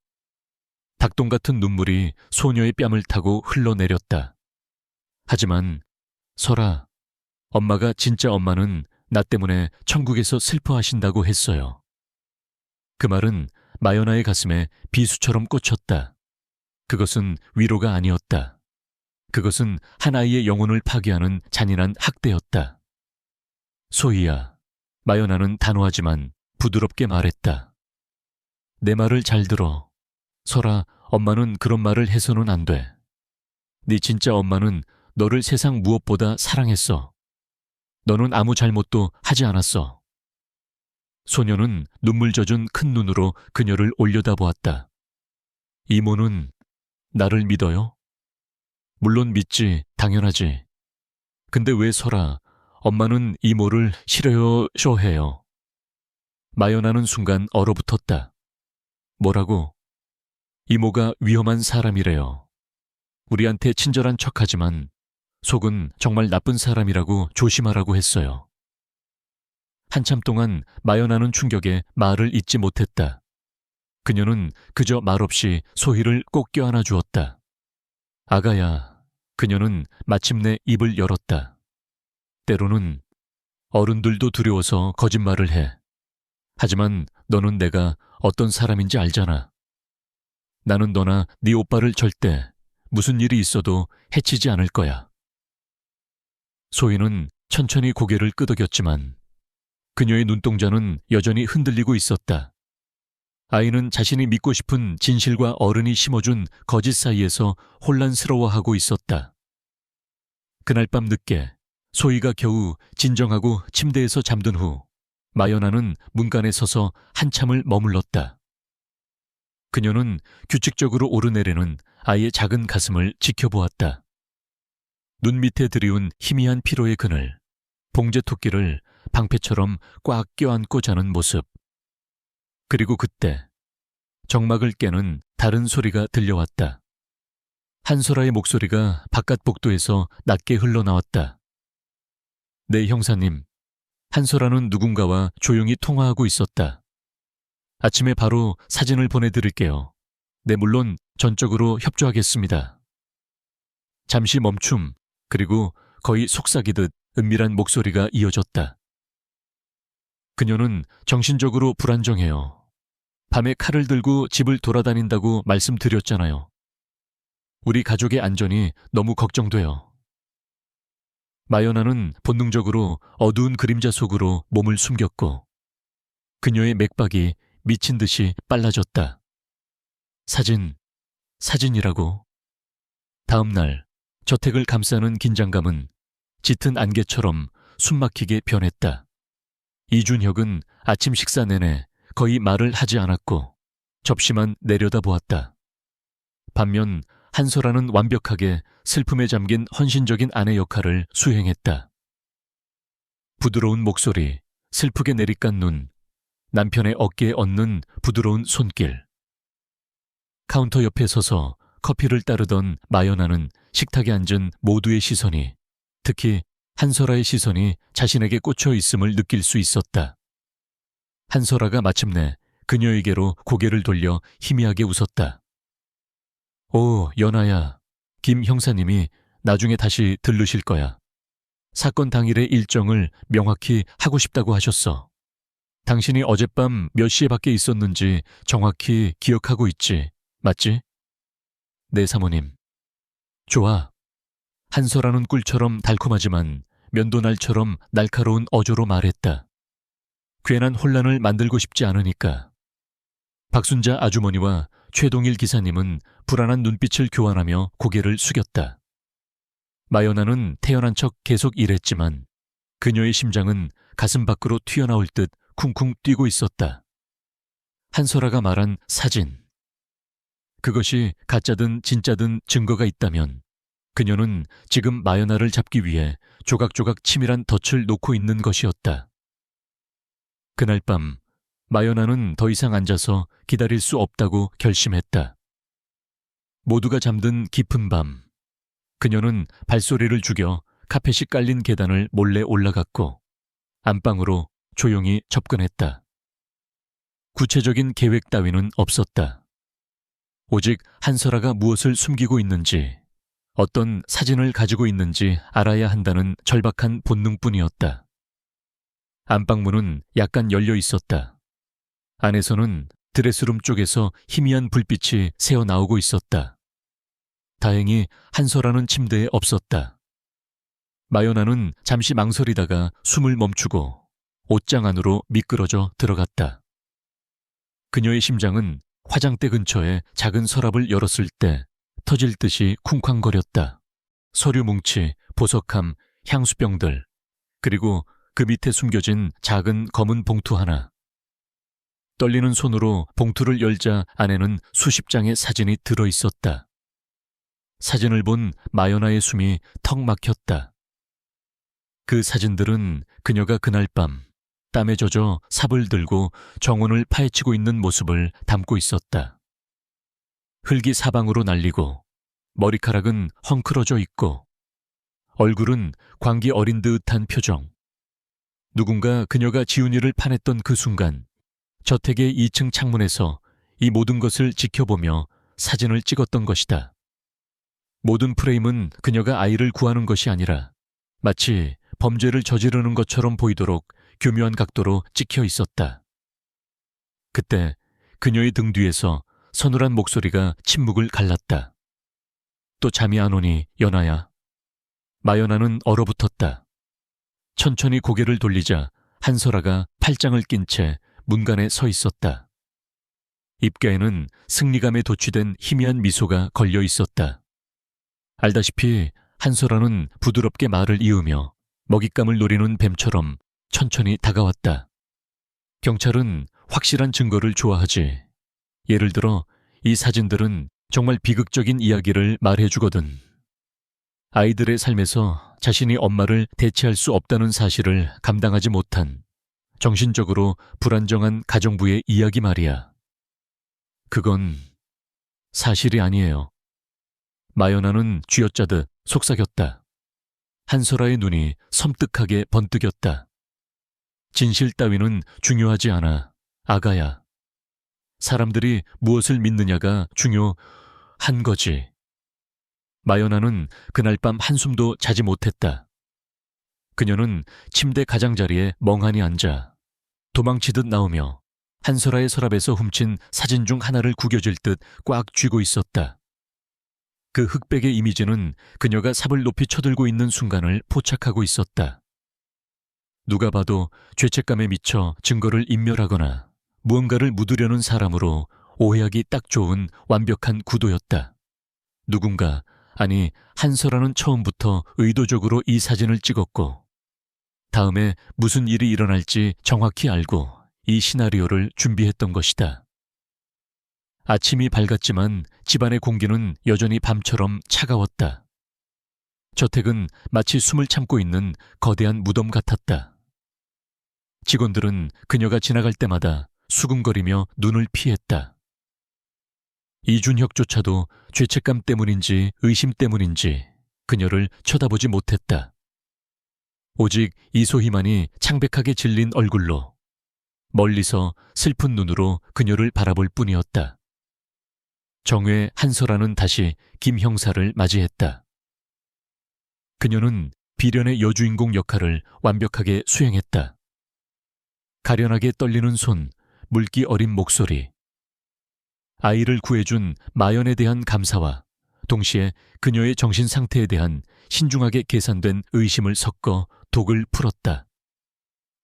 닭똥 같은 눈물이 소녀의 뺨을 타고 흘러내렸다. 하지만 설아, 엄마가 진짜 엄마는 나 때문에 천국에서 슬퍼하신다고 했어요. 그 말은 마연아의 가슴에 비수처럼 꽂혔다. 그것은 위로가 아니었다. 그것은 한 아이의 영혼을 파괴하는 잔인한 학대였다. 소희야, 마연아는 단호하지만 부드럽게 말했다. 내 말을 잘 들어. 설아, 엄마는 그런 말을 해서는 안 돼. 네 진짜 엄마는 너를 세상 무엇보다 사랑했어. 너는 아무 잘못도 하지 않았어. 소녀는 눈물 젖은 큰 눈으로 그녀를 올려다보았다. 이모는 나를 믿어요? 물론 믿지, 당연하지. 근데 왜 설아, 엄마는 이모를 싫어해요. 마연아는 순간 얼어붙었다. 뭐라고? 이모가 위험한 사람이래요. 우리한테 친절한 척하지만 속은 정말 나쁜 사람이라고 조심하라고 했어요. 한참 동안 마연아는 충격에 말을 잇지 못했다. 그녀는 그저 말없이 소희를 꼭 껴안아 주었다. 아가야, 그녀는 마침내 입을 열었다. 때로는 어른들도 두려워서 거짓말을 해. 하지만 너는 내가 어떤 사람인지 알잖아. 나는 너나 네 오빠를 절대 무슨 일이 있어도 해치지 않을 거야. 소희는 천천히 고개를 끄덕였지만 그녀의 눈동자는 여전히 흔들리고 있었다. 아이는 자신이 믿고 싶은 진실과 어른이 심어준 거짓 사이에서 혼란스러워하고 있었다. 그날 밤 늦게 소희가 겨우 진정하고 침대에서 잠든 후 마연아는 문간에 서서 한참을 머물렀다. 그녀는 규칙적으로 오르내리는 아이의 작은 가슴을 지켜보았다. 눈 밑에 드리운 희미한 피로의 그늘, 봉제토끼를 방패처럼 꽉 껴안고 자는 모습. 그리고 그때 정막을 깨는 다른 소리가 들려왔다. 한솔아의 목소리가 바깥 복도에서 낮게 흘러나왔다. 네, 형사님. 한솔아는 누군가와 조용히 통화하고 있었다. 아침에 바로 사진을 보내드릴게요. 네, 물론 전적으로 협조하겠습니다. 잠시 멈춤, 그리고 거의 속삭이듯 은밀한 목소리가 이어졌다. 그녀는 정신적으로 불안정해요. 밤에 칼을 들고 집을 돌아다닌다고 말씀드렸잖아요. 우리 가족의 안전이 너무 걱정돼요. 마연아는 본능적으로 어두운 그림자 속으로 몸을 숨겼고 그녀의 맥박이 미친 듯이 빨라졌다. 사진이라고. 다음 날 저택을 감싸는 긴장감은 짙은 안개처럼 숨막히게 변했다. 이준혁은 아침 식사 내내 거의 말을 하지 않았고 접시만 내려다보았다. 반면 한솔아는 완벽하게 슬픔에 잠긴 헌신적인 아내 역할을 수행했다. 부드러운 목소리, 슬프게 내리깐 눈, 남편의 어깨에 얹는 부드러운 손길. 카운터 옆에 서서 커피를 따르던 마연아는 식탁에 앉은 모두의 시선이, 특히 한솔아의 시선이 자신에게 꽂혀 있음을 느낄 수 있었다. 한솔아가 마침내 그녀에게로 고개를 돌려 희미하게 웃었다. 오, 연아야. 김 형사님이 나중에 다시 들르실 거야. 사건 당일의 일정을 명확히 하고 싶다고 하셨어. 당신이 어젯밤 몇 시에 밖에 있었는지 정확히 기억하고 있지, 맞지? 네, 사모님. 좋아. 한솔아는 꿀처럼 달콤하지만 면도날처럼 날카로운 어조로 말했다. 괜한 혼란을 만들고 싶지 않으니까. 박순자 아주머니와 최동일 기사님은 불안한 눈빛을 교환하며 고개를 숙였다. 마연아는 태연한 척 계속 일했지만 그녀의 심장은 가슴 밖으로 튀어나올 듯 쿵쿵 뛰고 있었다. 한솔아가 말한 사진. 그것이 가짜든 진짜든 증거가 있다면 그녀는 지금 마연아를 잡기 위해 조각조각 치밀한 덫을 놓고 있는 것이었다. 그날 밤 마연아는 더 이상 앉아서 기다릴 수 없다고 결심했다. 모두가 잠든 깊은 밤, 그녀는 발소리를 죽여 카펫이 깔린 계단을 몰래 올라갔고 안방으로 조용히 접근했다. 구체적인 계획 따위는 없었다. 오직 한설아가 무엇을 숨기고 있는지, 어떤 사진을 가지고 있는지 알아야 한다는 절박한 본능뿐이었다. 안방문은 약간 열려 있었다. 안에서는 드레스룸 쪽에서 희미한 불빛이 새어나오고 있었다. 다행히 한설아는 침대에 없었다. 마연아는 잠시 망설이다가 숨을 멈추고 옷장 안으로 미끄러져 들어갔다. 그녀의 심장은 화장대 근처에 작은 서랍을 열었을 때 터질 듯이 쿵쾅거렸다. 서류 뭉치, 보석함, 향수병들, 그리고 그 밑에 숨겨진 작은 검은 봉투 하나. 떨리는 손으로 봉투를 열자 안에는 수십 장의 사진이 들어있었다. 사진을 본 마연아의 숨이 턱 막혔다. 그 사진들은 그녀가 그날 밤 땀에 젖어 삽을 들고 정원을 파헤치고 있는 모습을 담고 있었다. 흙이 사방으로 날리고 머리카락은 헝클어져 있고 얼굴은 광기 어린 듯한 표정. 누군가 그녀가 지훈이를 파냈던 그 순간 저택의 2층 창문에서 이 모든 것을 지켜보며 사진을 찍었던 것이다. 모든 프레임은 그녀가 아이를 구하는 것이 아니라 마치 범죄를 저지르는 것처럼 보이도록 교묘한 각도로 찍혀 있었다. 그때 그녀의 등 뒤에서 서늘한 목소리가 침묵을 갈랐다. 또 잠이 안 오니 연아야. 마연아는 얼어붙었다. 천천히 고개를 돌리자 한설아가 팔짱을 낀 채 문간에 서 있었다. 입가에는 승리감에 도취된 희미한 미소가 걸려 있었다. 알다시피 한설아는 부드럽게 말을 이으며 먹잇감을 노리는 뱀처럼 천천히 다가왔다. 경찰은 확실한 증거를 좋아하지. 예를 들어 이 사진들은 정말 비극적인 이야기를 말해주거든. 아이들의 삶에서 자신이 엄마를 대체할 수 없다는 사실을 감당하지 못한 정신적으로 불안정한 가정부의 이야기 말이야. 그건 사실이 아니에요. 마연아는 쥐어짜듯 속삭였다. 한설아의 눈이 섬뜩하게 번뜩였다. 진실 따위는 중요하지 않아, 아가야. 사람들이 무엇을 믿느냐가 중요한 거지. 마연아는 그날 밤 한숨도 자지 못했다. 그녀는 침대 가장자리에 멍하니 앉아 도망치듯 나오며 한설아의 서랍에서 훔친 사진 중 하나를 구겨질 듯 꽉 쥐고 있었다. 그 흑백의 이미지는 그녀가 삽을 높이 쳐들고 있는 순간을 포착하고 있었다. 누가 봐도 죄책감에 미쳐 증거를 인멸하거나 무언가를 묻으려는 사람으로 오해하기 딱 좋은 완벽한 구도였다. 누군가, 아니 한설아는 처음부터 의도적으로 이 사진을 찍었고 다음에 무슨 일이 일어날지 정확히 알고 이 시나리오를 준비했던 것이다. 아침이 밝았지만 집안의 공기는 여전히 밤처럼 차가웠다. 저택은 마치 숨을 참고 있는 거대한 무덤 같았다. 직원들은 그녀가 지나갈 때마다 수근거리며 눈을 피했다. 이준혁조차도 죄책감 때문인지 의심 때문인지 그녀를 쳐다보지 못했다. 오직 이소희만이 창백하게 질린 얼굴로 멀리서 슬픈 눈으로 그녀를 바라볼 뿐이었다. 정회 한설아는 다시 김 형사를 맞이했다. 그녀는 비련의 여주인공 역할을 완벽하게 수행했다. 가련하게 떨리는 손, 물기 어린 목소리. 아이를 구해준 마연에 대한 감사와 동시에 그녀의 정신 상태에 대한 신중하게 계산된 의심을 섞어 독을 풀었다.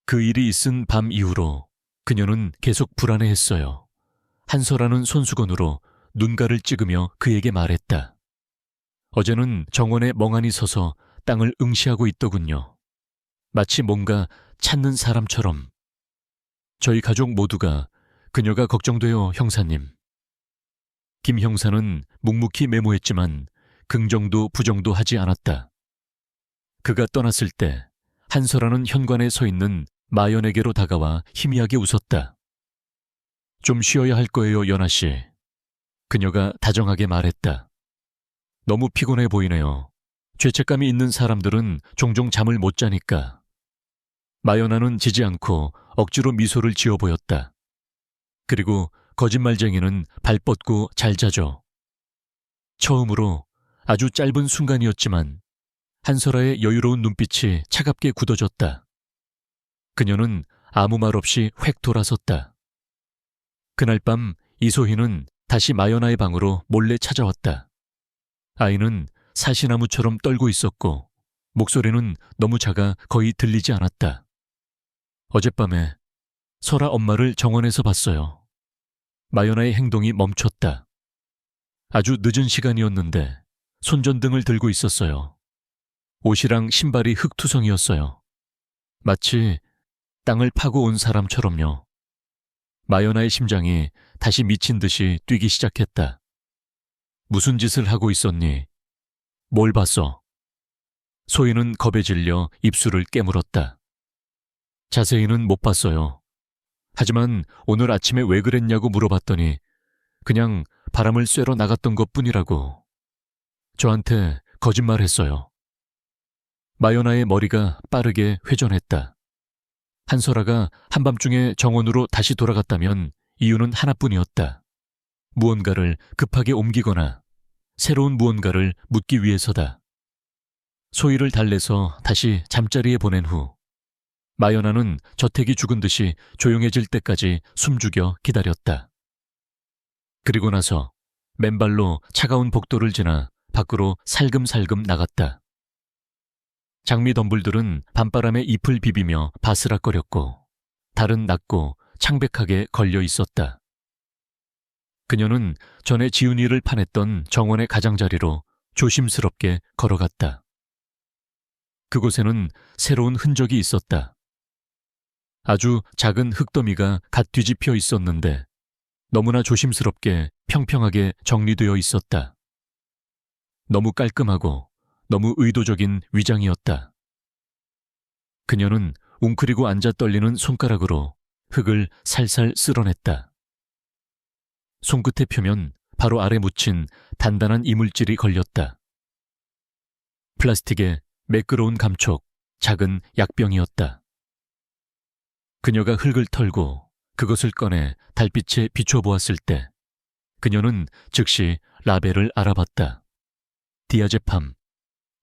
그 일이 있은 밤 이후로 그녀는 계속 불안해했어요. 한설아는 손수건으로 눈가를 찍으며 그에게 말했다. 어제는 정원에 멍하니 서서 땅을 응시하고 있더군요. 마치 뭔가 찾는 사람처럼. 저희 가족 모두가 그녀가 걱정돼요, 형사님. 김 형사는 묵묵히 메모했지만 긍정도 부정도 하지 않았다. 그가 떠났을 때 한설아는 현관에 서 있는 마연에게로 다가와 희미하게 웃었다. 좀 쉬어야 할 거예요, 연아 씨. 그녀가 다정하게 말했다. 너무 피곤해 보이네요. 죄책감이 있는 사람들은 종종 잠을 못 자니까. 마연아는 지지 않고 억지로 미소를 지어 보였다. 그리고 거짓말쟁이는 발 뻗고 잘 자죠. 처음으로 아주 짧은 순간이었지만 한설아의 여유로운 눈빛이 차갑게 굳어졌다. 그녀는 아무 말 없이 획 돌아섰다. 그날 밤 이소희는 다시 마연아의 방으로 몰래 찾아왔다. 아이는 사시나무처럼 떨고 있었고 목소리는 너무 작아 거의 들리지 않았다. 어젯밤에 설아 엄마를 정원에서 봤어요. 마연아의 행동이 멈췄다. 아주 늦은 시간이었는데 손전등을 들고 있었어요. 옷이랑 신발이 흙투성이었어요. 마치 땅을 파고 온 사람처럼요. 마연아의 심장이 다시 미친 듯이 뛰기 시작했다. 무슨 짓을 하고 있었니? 뭘 봤어? 소희는 겁에 질려 입술을 깨물었다. 자세히는 못 봤어요. 하지만 오늘 아침에 왜 그랬냐고 물어봤더니 그냥 바람을 쐬러 나갔던 것뿐이라고. 저한테 거짓말했어요. 마연아의 머리가 빠르게 회전했다. 한설아가 한밤중에 정원으로 다시 돌아갔다면 이유는 하나뿐이었다. 무언가를 급하게 옮기거나 새로운 무언가를 묻기 위해서다. 소희를 달래서 다시 잠자리에 보낸 후 마연아는 저택이 죽은 듯이 조용해질 때까지 숨죽여 기다렸다. 그리고 나서 맨발로 차가운 복도를 지나 밖으로 살금살금 나갔다. 장미 덤불들은 밤바람에 잎을 비비며 바스락거렸고 달은 낮고 창백하게 걸려 있었다. 그녀는 전에 지훈이를 파냈던 정원의 가장자리로 조심스럽게 걸어갔다. 그곳에는 새로운 흔적이 있었다. 아주 작은 흙더미가 갓 뒤집혀 있었는데 너무나 조심스럽게 평평하게 정리되어 있었다. 너무 깔끔하고 너무 의도적인 위장이었다. 그녀는 웅크리고 앉아 떨리는 손가락으로 흙을 살살 쓸어냈다. 손끝의 표면 바로 아래 묻힌 단단한 이물질이 걸렸다. 플라스틱에 매끄러운 감촉, 작은 약병이었다. 그녀가 흙을 털고 그것을 꺼내 달빛에 비춰보았을 때 그녀는 즉시 라벨을 알아봤다. 디아제팜,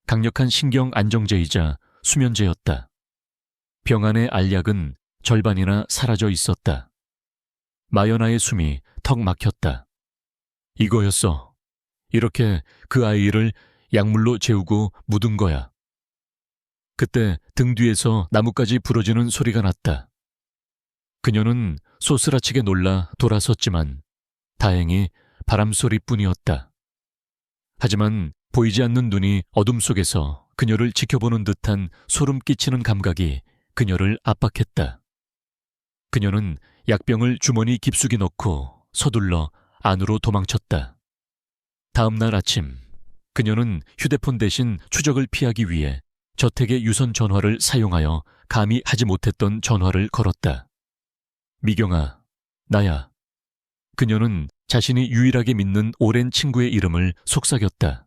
강력한 신경 안정제이자 수면제였다. 병 안의 알약은 절반이나 사라져 있었다. 마연아의 숨이 턱 막혔다. 이거였어. 이렇게 그 아이를 약물로 재우고 묻은 거야. 그때 등 뒤에서 나뭇가지 부러지는 소리가 났다. 그녀는 소스라치게 놀라 돌아섰지만 다행히 바람소리뿐이었다. 하지만 보이지 않는 눈이 어둠 속에서 그녀를 지켜보는 듯한 소름 끼치는 감각이 그녀를 압박했다. 그녀는 약병을 주머니 깊숙이 넣고 서둘러 안으로 도망쳤다. 다음 날 아침, 그녀는 휴대폰 대신 추적을 피하기 위해 저택의 유선 전화를 사용하여 감히 하지 못했던 전화를 걸었다. 미경아, 나야. 그녀는 자신이 유일하게 믿는 오랜 친구의 이름을 속삭였다.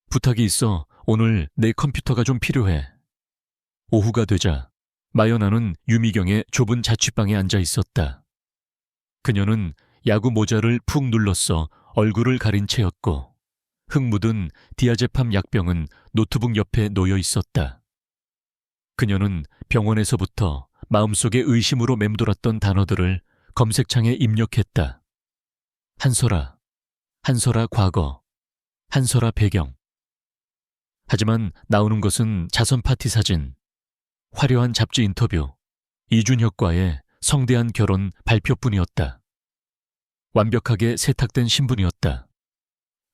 부탁이 있어. 오늘 내 컴퓨터가 좀 필요해. 오후가 되자 마연아는 유미경의 좁은 자취방에 앉아 있었다. 그녀는 야구 모자를 푹 눌렀어 얼굴을 가린 채였고 흙 묻은 디아제팜 약병은 노트북 옆에 놓여 있었다. 그녀는 병원에서부터 마음속에 의심으로 맴돌았던 단어들을 검색창에 입력했다. 한설아, 한설아 과거, 한설아 배경. 하지만 나오는 것은 자선 파티 사진, 화려한 잡지 인터뷰, 이준혁과의 성대한 결혼 발표뿐이었다. 완벽하게 세탁된 신분이었다.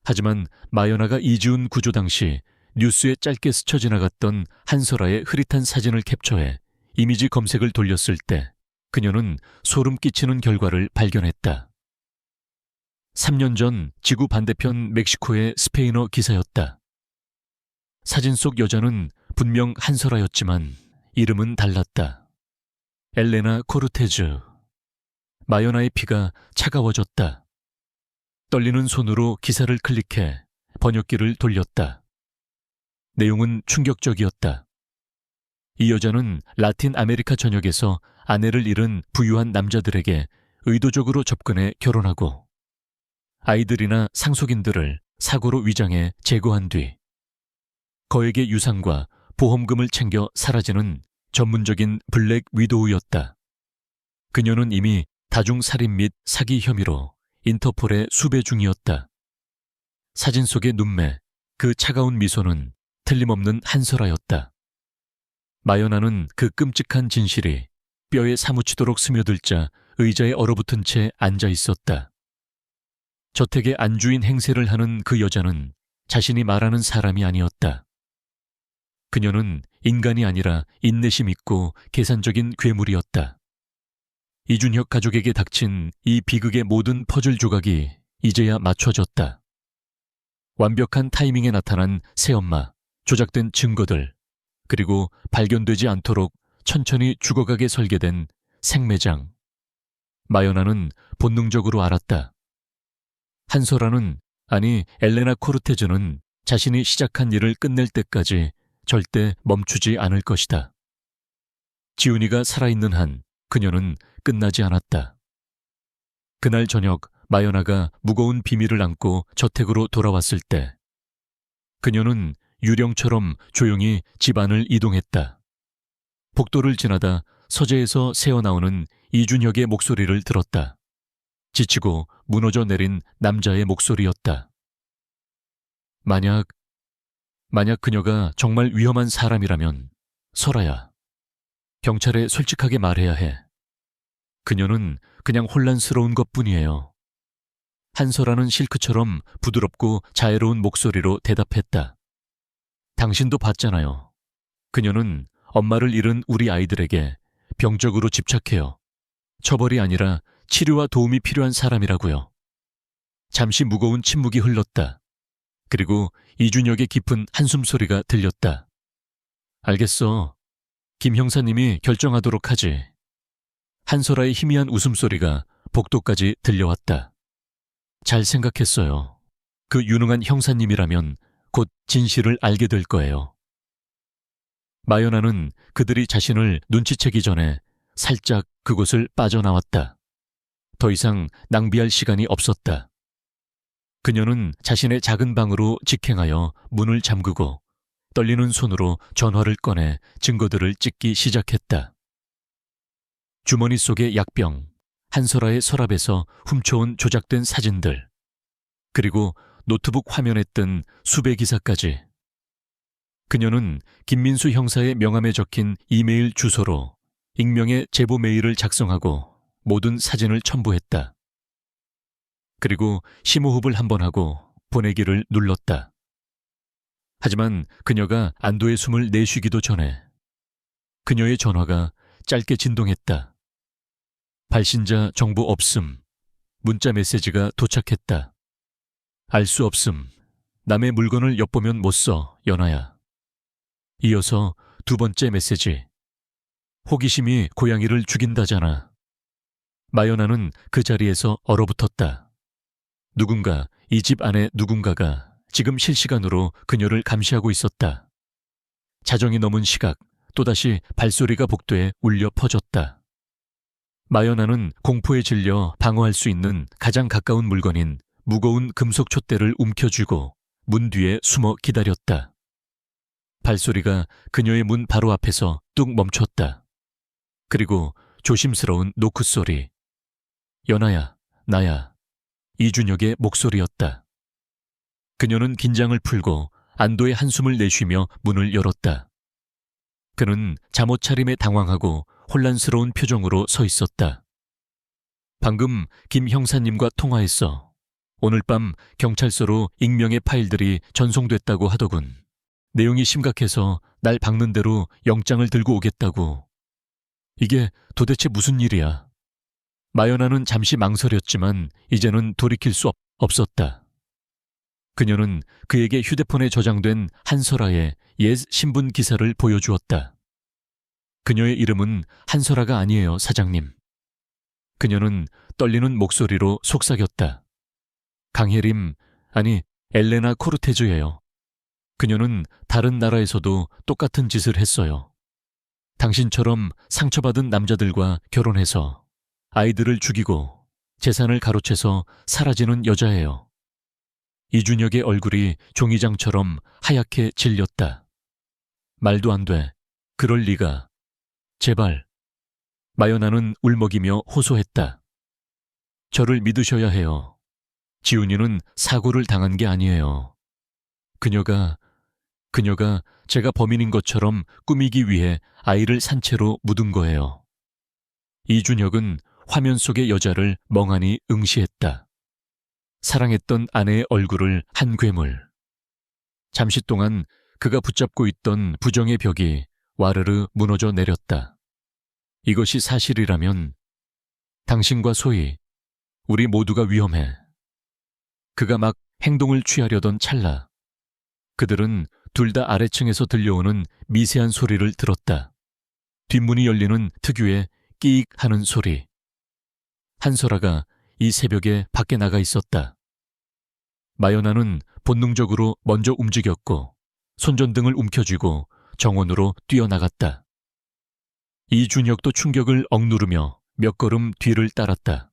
하지만 마연아가 이지훈 구조 당시 뉴스에 짧게 스쳐 지나갔던 한설아의 흐릿한 사진을 캡처해 이미지 검색을 돌렸을 때 그녀는 소름 끼치는 결과를 발견했다. 3년 전 지구 반대편 멕시코의 스페인어 기사였다. 사진 속 여자는 분명 한설아였지만 이름은 달랐다. 엘레나 코르테즈. 마요나의 피가 차가워졌다. 떨리는 손으로 기사를 클릭해 번역기를 돌렸다. 내용은 충격적이었다. 이 여자는 라틴 아메리카 전역에서 아내를 잃은 부유한 남자들에게 의도적으로 접근해 결혼하고 아이들이나 상속인들을 사고로 위장해 제거한 뒤 거액의 유산과 보험금을 챙겨 사라지는 전문적인 블랙 위도우였다. 그녀는 이미 다중살인 및 사기 혐의로 인터폴에 수배 중이었다. 사진 속의 눈매, 그 차가운 미소는 틀림없는 한설아였다. 마요나는 그 끔찍한 진실이 뼈에 사무치도록 스며들자 의자에 얼어붙은 채 앉아 있었다. 저택의 안주인 행세를 하는 그 여자는 자신이 말하는 사람이 아니었다. 그녀는 인간이 아니라 인내심 있고 계산적인 괴물이었다. 이준혁 가족에게 닥친 이 비극의 모든 퍼즐 조각이 이제야 맞춰졌다. 완벽한 타이밍에 나타난 새엄마, 조작된 증거들, 그리고 발견되지 않도록 천천히 죽어가게 설계된 생매장. 마요나는 본능적으로 알았다. 한설아는, 아니 엘레나 코르테즈는 자신이 시작한 일을 끝낼 때까지 절대 멈추지 않을 것이다. 지훈이가 살아있는 한 그녀는 끝나지 않았다. 그날 저녁 마요나가 무거운 비밀을 안고 저택으로 돌아왔을 때 그녀는 유령처럼 조용히 집안을 이동했다. 복도를 지나다 서재에서 새어나오는 이준혁의 목소리를 들었다. 지치고 무너져 내린 남자의 목소리였다. 만약 그녀가 정말 위험한 사람이라면 설아야, 경찰에 솔직하게 말해야 해. 그녀는 그냥 혼란스러운 것뿐이에요. 한설아는 실크처럼 부드럽고 자애로운 목소리로 대답했다. 당신도 봤잖아요. 그녀는 엄마를 잃은 우리 아이들에게 병적으로 집착해요. 처벌이 아니라 치료와 도움이 필요한 사람이라고요. 잠시 무거운 침묵이 흘렀다. 그리고 이준혁의 깊은 한숨소리가 들렸다. 알겠어. 김 형사님이 결정하도록 하지. 한설아의 희미한 웃음소리가 복도까지 들려왔다. 잘 생각했어요. 그 유능한 형사님이라면 곧 진실을 알게 될 거예요. 마요나는 그들이 자신을 눈치채기 전에 살짝 그곳을 빠져나왔다. 더 이상 낭비할 시간이 없었다. 그녀는 자신의 작은 방으로 직행하여 문을 잠그고 떨리는 손으로 전화를 꺼내 증거들을 찍기 시작했다. 주머니 속의 약병, 한설아의 서랍에서 훔쳐온 조작된 사진들, 그리고 노트북 화면에 뜬 수배 기사까지. 그녀는 김민수 형사의 명함에 적힌 이메일 주소로 익명의 제보 메일을 작성하고 모든 사진을 첨부했다. 그리고 심호흡을 한번 하고 보내기를 눌렀다. 하지만 그녀가 안도의 숨을 내쉬기도 전에 그녀의 전화가 짧게 진동했다. 발신자 정보 없음. 문자 메시지가 도착했다. 알 수 없음. 남의 물건을 엿보면 못 써, 연아야. 이어서 두 번째 메시지. 호기심이 고양이를 죽인다잖아. 마요나는 그 자리에서 얼어붙었다. 누군가, 이 집 안에 누군가가 지금 실시간으로 그녀를 감시하고 있었다. 자정이 넘은 시각, 또다시 발소리가 복도에 울려 퍼졌다. 마요나는 공포에 질려 방어할 수 있는 가장 가까운 물건인 무거운 금속 촛대를 움켜쥐고 문 뒤에 숨어 기다렸다. 발소리가 그녀의 문 바로 앞에서 뚝 멈췄다. 그리고 조심스러운 노크 소리. 연아야, 나야. 이준혁의 목소리였다. 그녀는 긴장을 풀고 안도의 한숨을 내쉬며 문을 열었다. 그는 잠옷 차림에 당황하고 혼란스러운 표정으로 서 있었다. 방금 김 형사님과 통화했어. 오늘 밤 경찰서로 익명의 파일들이 전송됐다고 하더군. 내용이 심각해서 날 박는 대로 영장을 들고 오겠다고. 이게 도대체 무슨 일이야? 마연아는 잠시 망설였지만 이제는 돌이킬 수 없었다. 그녀는 그에게 휴대폰에 저장된 한설아의 옛 신분 기사를 보여주었다. 그녀의 이름은 한설아가 아니에요, 사장님. 그녀는 떨리는 목소리로 속삭였다. 강혜림, 아니 엘레나 코르테즈예요. 그녀는 다른 나라에서도 똑같은 짓을 했어요. 당신처럼 상처받은 남자들과 결혼해서 아이들을 죽이고 재산을 가로채서 사라지는 여자예요. 이준혁의 얼굴이 종이장처럼 하얗게 질렸다. 말도 안 돼. 그럴 리가. 제발. 마연아는 울먹이며 호소했다. 저를 믿으셔야 해요. 지훈이는 사고를 당한 게 아니에요. 그녀가 제가 범인인 것처럼 꾸미기 위해 아이를 산채로 묻은 거예요. 이준혁은 화면 속의 여자를 멍하니 응시했다. 사랑했던 아내의 얼굴을 한 괴물. 잠시 동안 그가 붙잡고 있던 부정의 벽이 와르르 무너져 내렸다. 이것이 사실이라면 당신과 소희, 우리 모두가 위험해. 그가 막 행동을 취하려던 찰나 그들은 둘 다 아래층에서 들려오는 미세한 소리를 들었다. 뒷문이 열리는 특유의 끼익 하는 소리. 한설아가 이 새벽에 밖에 나가 있었다. 마연아는 본능적으로 먼저 움직였고 손전등을 움켜쥐고 정원으로 뛰어나갔다. 이준혁도 충격을 억누르며 몇 걸음 뒤를 따랐다.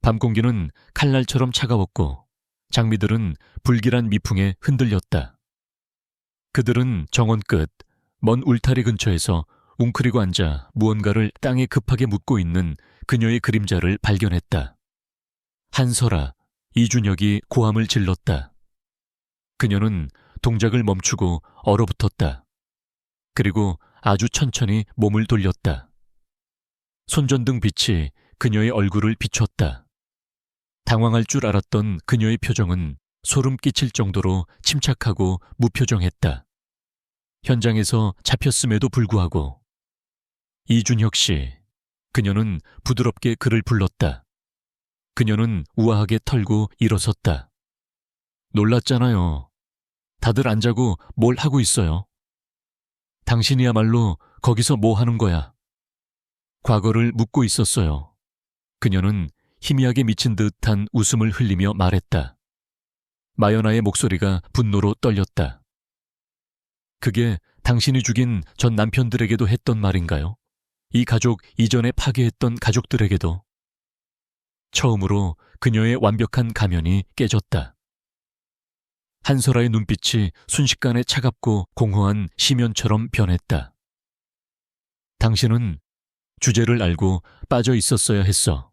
밤 공기는 칼날처럼 차가웠고 장미들은 불길한 미풍에 흔들렸다. 그들은 정원 끝 먼 울타리 근처에서 웅크리고 앉아 무언가를 땅에 급하게 묻고 있는 그녀의 그림자를 발견했다. 한설아, 이준혁이 고함을 질렀다. 그녀는 동작을 멈추고 얼어붙었다. 그리고 아주 천천히 몸을 돌렸다. 손전등 빛이 그녀의 얼굴을 비췄다. 당황할 줄 알았던 그녀의 표정은 소름 끼칠 정도로 침착하고 무표정했다. 현장에서 잡혔음에도 불구하고 이준혁 씨, 그녀는 부드럽게 그를 불렀다. 그녀는 우아하게 털고 일어섰다. 놀랐잖아요. 다들 안 자고 뭘 하고 있어요? 당신이야말로 거기서 뭐 하는 거야? 과거를 묻고 있었어요. 그녀는 희미하게 미친 듯한 웃음을 흘리며 말했다. 마연아의 목소리가 분노로 떨렸다. 그게 당신이 죽인 전 남편들에게도 했던 말인가요? 이 가족 이전에 파괴했던 가족들에게도. 처음으로 그녀의 완벽한 가면이 깨졌다. 한설아의 눈빛이 순식간에 차갑고 공허한 심연처럼 변했다. 당신은 주제를 알고 빠져 있었어야 했어.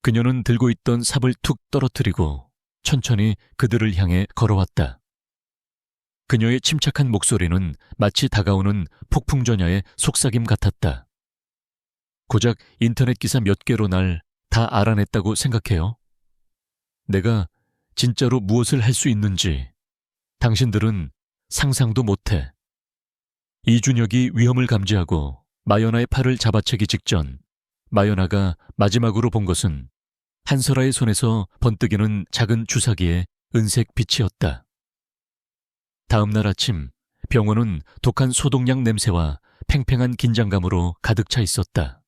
그녀는 들고 있던 삽을 툭 떨어뜨리고 천천히 그들을 향해 걸어왔다. 그녀의 침착한 목소리는 마치 다가오는 폭풍전야의 속삭임 같았다. 고작 인터넷 기사 몇 개로 날 다 알아냈다고 생각해요? 내가 진짜로 무엇을 할 수 있는지 당신들은 상상도 못해. 이준혁이 위험을 감지하고 마연아의 팔을 잡아채기 직전 마연아가 마지막으로 본 것은 한설아의 손에서 번뜩이는 작은 주사기의 은색 빛이었다. 다음 날 아침 병원은 독한 소독약 냄새와 팽팽한 긴장감으로 가득 차 있었다.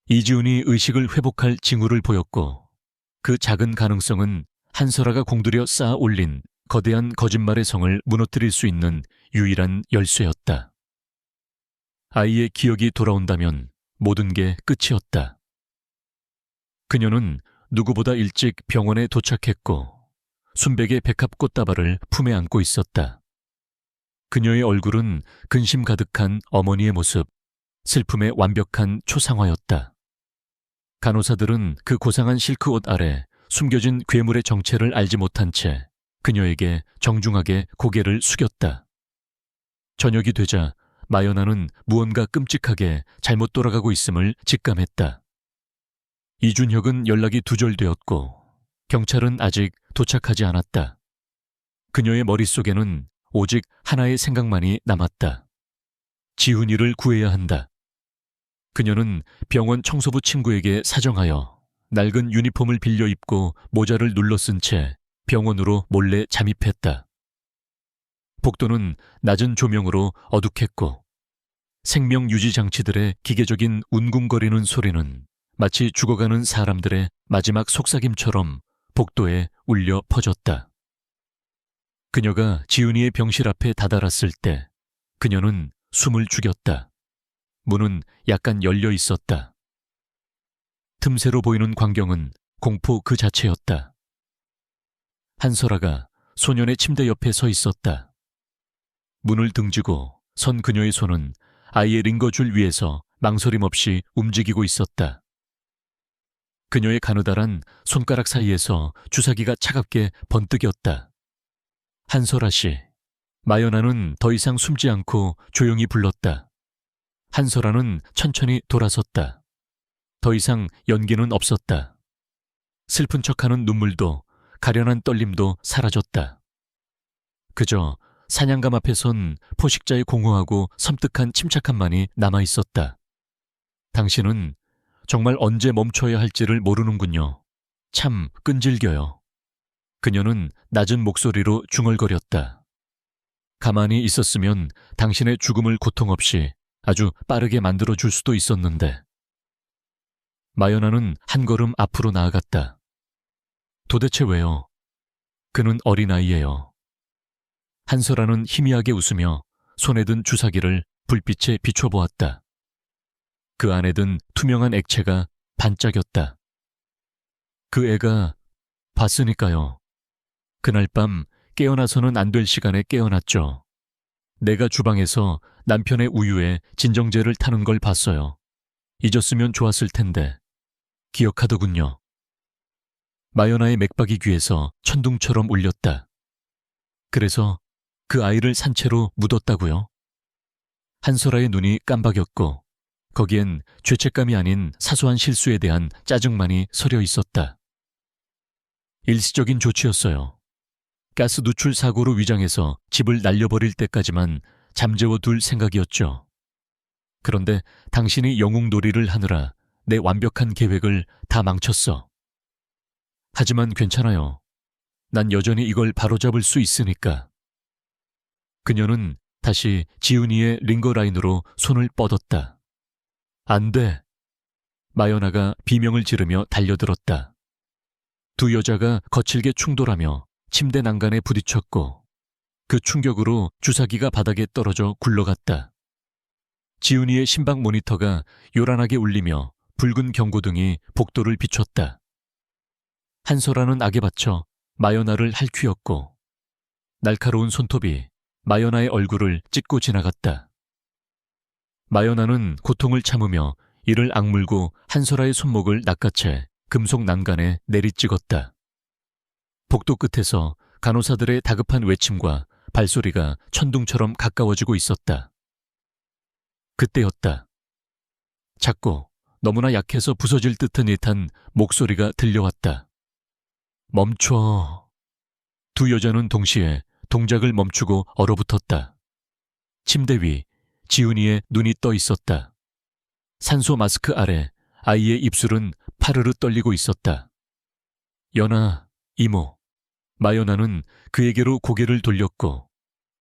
이지훈이 의식을 회복할 징후를 보였고 그 작은 가능성은 한설아가 공들여 쌓아 올린 거대한 거짓말의 성을 무너뜨릴 수 있는 유일한 열쇠였다. 아이의 기억이 돌아온다면 모든 게 끝이었다. 그녀는 누구보다 일찍 병원에 도착했고 순백의 백합 꽃다발을 품에 안고 있었다. 그녀의 얼굴은 근심 가득한 어머니의 모습, 슬픔의 완벽한 초상화였다. 간호사들은 그 고상한 실크옷 아래 숨겨진 괴물의 정체를 알지 못한 채 그녀에게 정중하게 고개를 숙였다. 저녁이 되자 마연아는 무언가 끔찍하게 잘못 돌아가고 있음을 직감했다. 이준혁은 연락이 두절되었고 경찰은 아직 도착하지 않았다. 그녀의 머릿속에는 오직 하나의 생각만이 남았다. 지훈이를 구해야 한다. 그녀는 병원 청소부 친구에게 사정하여 낡은 유니폼을 빌려 입고 모자를 눌러 쓴 채 병원으로 몰래 잠입했다. 복도는 낮은 조명으로 어둑했고 생명 유지 장치들의 기계적인 운궁거리는 소리는 마치 죽어가는 사람들의 마지막 속삭임처럼 복도에 울려 퍼졌다. 그녀가 지훈이의 병실 앞에 다다랐을 때 그녀는 숨을 죽였다. 문은 약간 열려 있었다. 틈새로 보이는 광경은 공포 그 자체였다. 한설아가 소년의 침대 옆에 서 있었다. 문을 등지고 선 그녀의 손은 아이의 링거줄 위에서 망설임 없이 움직이고 있었다. 그녀의 가느다란 손가락 사이에서 주사기가 차갑게 번뜩였다. 한설아 씨. 마연아는 더 이상 숨지 않고 조용히 불렀다. 한설아는 천천히 돌아섰다. 더 이상 연기는 없었다. 슬픈 척하는 눈물도 가련한 떨림도 사라졌다. 그저 사냥감 앞에 선 포식자의 공허하고 섬뜩한 침착함만이 남아있었다. 당신은 정말 언제 멈춰야 할지를 모르는군요. 참 끈질겨요. 그녀는 낮은 목소리로 중얼거렸다. 가만히 있었으면 당신의 죽음을 고통 없이 아주 빠르게 만들어줄 수도 있었는데. 마연아는 한 걸음 앞으로 나아갔다. 도대체 왜요? 그는 어린아이예요. 한설아는 희미하게 웃으며 손에 든 주사기를 불빛에 비춰보았다. 그 안에 든 투명한 액체가 반짝였다. 그 애가 봤으니까요. 그날 밤 깨어나서는 안 될 시간에 깨어났죠. 내가 주방에서 남편의 우유에 진정제를 타는 걸 봤어요. 잊었으면 좋았을 텐데. 기억하더군요. 마연아의 맥박이 귀에서 천둥처럼 울렸다. 그래서 그 아이를 산채로 묻었다고요? 한설아의 눈이 깜박였고 거기엔 죄책감이 아닌 사소한 실수에 대한 짜증만이 서려 있었다. 일시적인 조치였어요. 가스 누출 사고로 위장해서 집을 날려버릴 때까지만 잠재워 둘 생각이었죠. 그런데 당신이 영웅놀이를 하느라 내 완벽한 계획을 다 망쳤어. 하지만 괜찮아요. 난 여전히 이걸 바로잡을 수 있으니까. 그녀는 다시 지훈이의 링거라인으로 손을 뻗었다. 안 돼. 마연아가 비명을 지르며 달려들었다. 두 여자가 거칠게 충돌하며 침대 난간에 부딪혔고 그 충격으로 주사기가 바닥에 떨어져 굴러갔다. 지훈이의 심박 모니터가 요란하게 울리며 붉은 경고등이 복도를 비췄다. 한설아는 악에 받쳐 마연아를 할퀴었고 날카로운 손톱이 마연아의 얼굴을 찢고 지나갔다. 마연아는 고통을 참으며 이를 악물고 한설아의 손목을 낚아채 금속 난간에 내리찍었다. 복도 끝에서 간호사들의 다급한 외침과 발소리가 천둥처럼 가까워지고 있었다. 그때였다. 작고 너무나 약해서 부서질 듯한 목소리가 들려왔다. 멈춰. 두 여자는 동시에 동작을 멈추고 얼어붙었다. 침대 위 지훈이의 눈이 떠 있었다. 산소 마스크 아래 아이의 입술은 파르르 떨리고 있었다. 연아, 이모. 마연아는 그에게로 고개를 돌렸고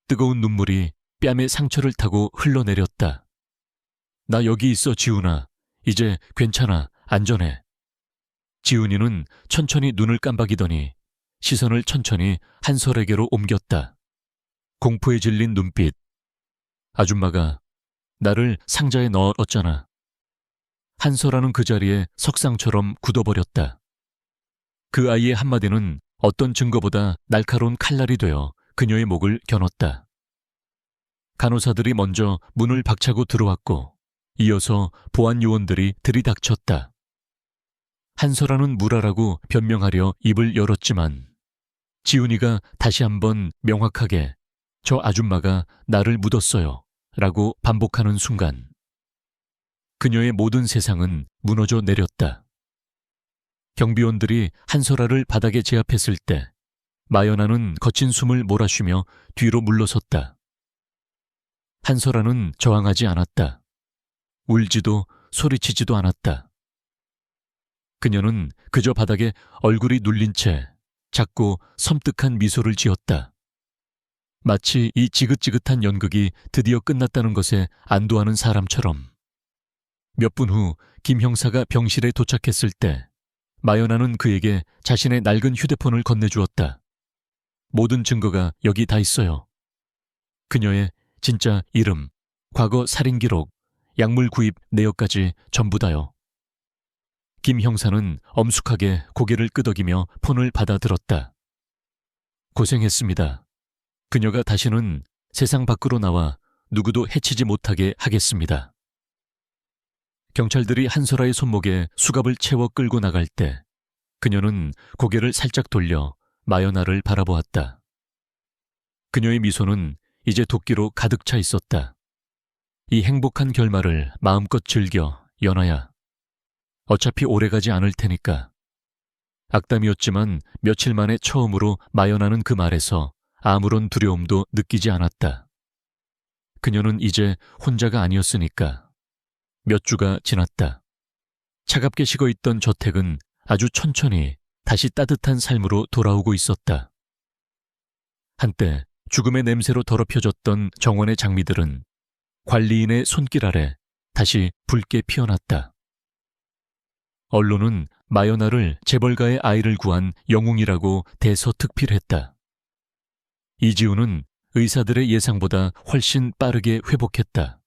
뜨거운 눈물이 뺨에 상처를 타고 흘러내렸다. 나 여기 있어, 지훈아. 이제 괜찮아. 안전해. 지훈이는 천천히 눈을 깜박이더니 시선을 천천히 한설에게로 옮겼다. 공포에 질린 눈빛. 아줌마가 나를 상자에 넣었잖아. 한설아는 그 자리에 석상처럼 굳어버렸다. 그 아이의 한마디는 어떤 증거보다 날카로운 칼날이 되어 그녀의 목을 겨눴다. 간호사들이 먼저 문을 박차고 들어왔고 이어서 보안 요원들이 들이닥쳤다. 한설아는 물하라고 변명하려 입을 열었지만 지훈이가 다시 한번 명확하게 저 아줌마가 나를 묻었어요 라고 반복하는 순간 그녀의 모든 세상은 무너져 내렸다. 경비원들이 한설아를 바닥에 제압했을 때 마연아는 거친 숨을 몰아쉬며 뒤로 물러섰다. 한설아는 저항하지 않았다. 울지도 소리치지도 않았다. 그녀는 그저 바닥에 얼굴이 눌린 채 작고 섬뜩한 미소를 지었다. 마치 이 지긋지긋한 연극이 드디어 끝났다는 것에 안도하는 사람처럼. 몇 분 후 김 형사가 병실에 도착했을 때 마연아는 그에게 자신의 낡은 휴대폰을 건네주었다. 모든 증거가 여기 다 있어요. 그녀의 진짜 이름, 과거 살인 기록, 약물 구입 내역까지 전부 다요. 김 형사는 엄숙하게 고개를 끄덕이며 폰을 받아들었다. 고생했습니다. 그녀가 다시는 세상 밖으로 나와 누구도 해치지 못하게 하겠습니다. 경찰들이 한설아의 손목에 수갑을 채워 끌고 나갈 때 그녀는 고개를 살짝 돌려 마연아를 바라보았다. 그녀의 미소는 이제 도끼로 가득 차 있었다. 이 행복한 결말을 마음껏 즐겨, 연아야. 어차피 오래가지 않을 테니까. 악담이었지만 며칠 만에 처음으로 마연아는 그 말에서 아무런 두려움도 느끼지 않았다. 그녀는 이제 혼자가 아니었으니까. 몇 주가 지났다. 차갑게 식어있던 저택은 아주 천천히 다시 따뜻한 삶으로 돌아오고 있었다. 한때 죽음의 냄새로 더럽혀졌던 정원의 장미들은 관리인의 손길 아래 다시 붉게 피어났다. 언론은 마연아를 재벌가의 아이를 구한 영웅이라고 대서특필했다. 이지우는 의사들의 예상보다 훨씬 빠르게 회복했다.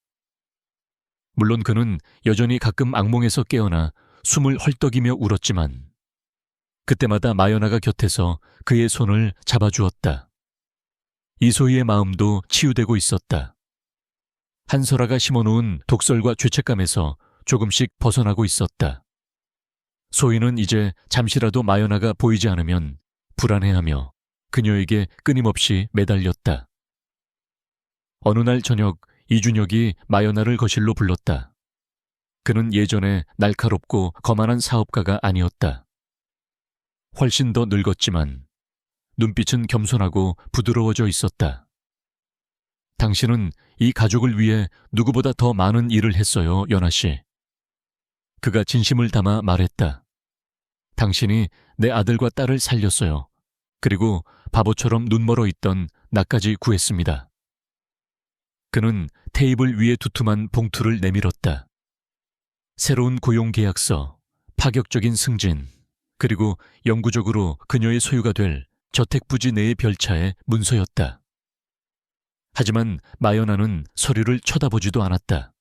물론 그는 여전히 가끔 악몽에서 깨어나 숨을 헐떡이며 울었지만 그때마다 마연아가 곁에서 그의 손을 잡아주었다. 이소희의 마음도 치유되고 있었다. 한설아가 심어놓은 독설과 죄책감에서 조금씩 벗어나고 있었다. 소희는 이제 잠시라도 마연아가 보이지 않으면 불안해하며 그녀에게 끊임없이 매달렸다. 어느 날 저녁 이준혁이 마연아를 거실로 불렀다. 그는 예전에 날카롭고 거만한 사업가가 아니었다. 훨씬 더 늙었지만 눈빛은 겸손하고 부드러워져 있었다. 당신은 이 가족을 위해 누구보다 더 많은 일을 했어요, 연아 씨. 그가 진심을 담아 말했다. 당신이 내 아들과 딸을 살렸어요. 그리고 바보처럼 눈멀어 있던 나까지 구했습니다. 그는 테이블 위에 두툼한 봉투를 내밀었다. 새로운 고용계약서, 파격적인 승진, 그리고 영구적으로 그녀의 소유가 될 저택부지 내의 별차의 문서였다. 하지만 마연아는 서류를 쳐다보지도 않았다.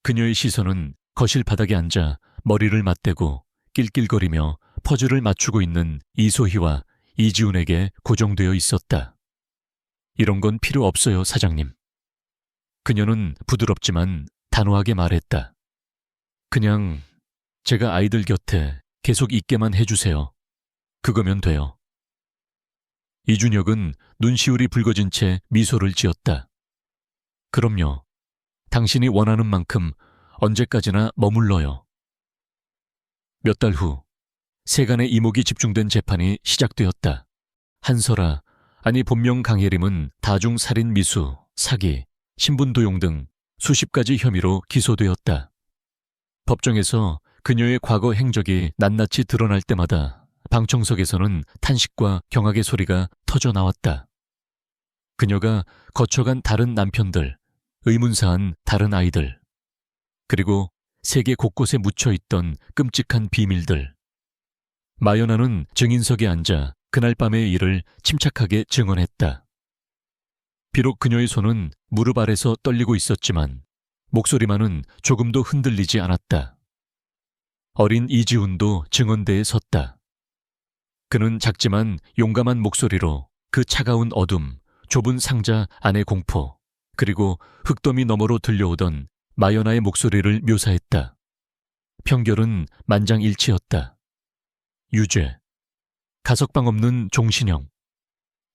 그녀의 시선은 거실 바닥에 앉아 머리를 맞대고 낄낄거리며 퍼즐을 맞추고 있는 이소희와 이지훈에게 고정되어 있었다. 이런 건 필요 없어요, 사장님. 그녀는 부드럽지만 단호하게 말했다. 그냥 제가 아이들 곁에 계속 있게만 해주세요. 그거면 돼요. 이준혁은 눈시울이 붉어진 채 미소를 지었다. 그럼요. 당신이 원하는 만큼 언제까지나 머물러요. 몇 달 후, 세간의 이목이 집중된 재판이 시작되었다. 한설아, 아니 본명 강예림은 다중살인 미수, 사기, 신분도용 등 수십 가지 혐의로 기소되었다. 법정에서 그녀의 과거 행적이 낱낱이 드러날 때마다 방청석에서는 탄식과 경악의 소리가 터져 나왔다. 그녀가 거쳐간 다른 남편들, 의문사한 다른 아이들, 그리고 세계 곳곳에 묻혀있던 끔찍한 비밀들. 마연아는 증인석에 앉아 그날 밤의 일을 침착하게 증언했다. 비록 그녀의 손은 무릎 아래서 떨리고 있었지만 목소리만은 조금도 흔들리지 않았다. 어린 이지훈도 증언대에 섰다. 그는 작지만 용감한 목소리로 그 차가운 어둠, 좁은 상자 안의 공포, 그리고 흙더미 너머로 들려오던 마연아의 목소리를 묘사했다. 평결은 만장일치였다. 유죄, 가석방 없는 종신형.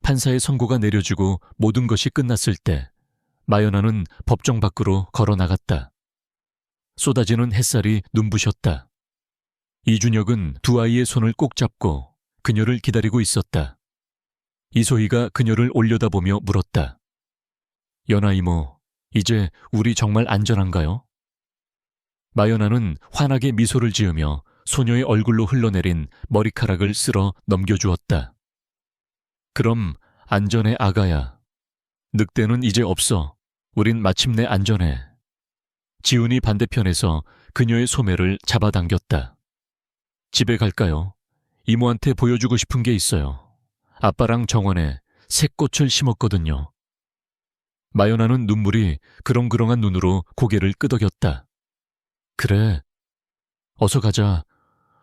판사의 선고가 내려지고 모든 것이 끝났을 때 마연아는 법정 밖으로 걸어 나갔다. 쏟아지는 햇살이 눈부셨다. 이준혁은 두 아이의 손을 꼭 잡고 그녀를 기다리고 있었다. 이소희가 그녀를 올려다보며 물었다. 연아 이모, 이제 우리 정말 안전한가요? 마연아는 환하게 미소를 지으며 소녀의 얼굴로 흘러내린 머리카락을 쓸어 넘겨주었다. 그럼 안전해, 아가야. 늑대는 이제 없어. 우린 마침내 안전해. 지훈이 반대편에서 그녀의 소매를 잡아당겼다. 집에 갈까요? 이모한테 보여주고 싶은 게 있어요. 아빠랑 정원에 새 꽃을 심었거든요. 마연아는 눈물이 그렁그렁한 눈으로 고개를 끄덕였다. 그래. 어서 가자.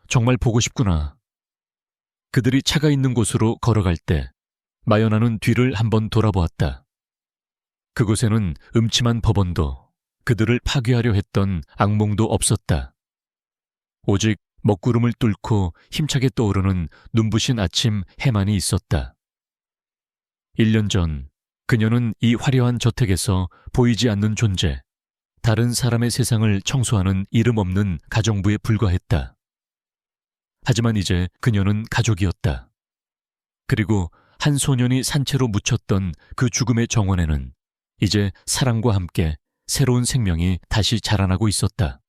정말 보고 싶구나. 그들이 차가 있는 곳으로 걸어갈 때 마연아는 뒤를 한번 돌아보았다. 그곳에는 음침한 법원도 그들을 파괴하려 했던 악몽도 없었다. 오직 먹구름을 뚫고 힘차게 떠오르는 눈부신 아침 해만이 있었다. 1년 전 그녀는 이 화려한 저택에서 보이지 않는 존재, 다른 사람의 세상을 청소하는 이름 없는 가정부에 불과했다. 하지만 이제 그녀는 가족이었다. 그리고 한 소년이 산채로 묻혔던 그 죽음의 정원에는 이제 사랑과 함께 새로운 생명이 다시 자라나고 있었다.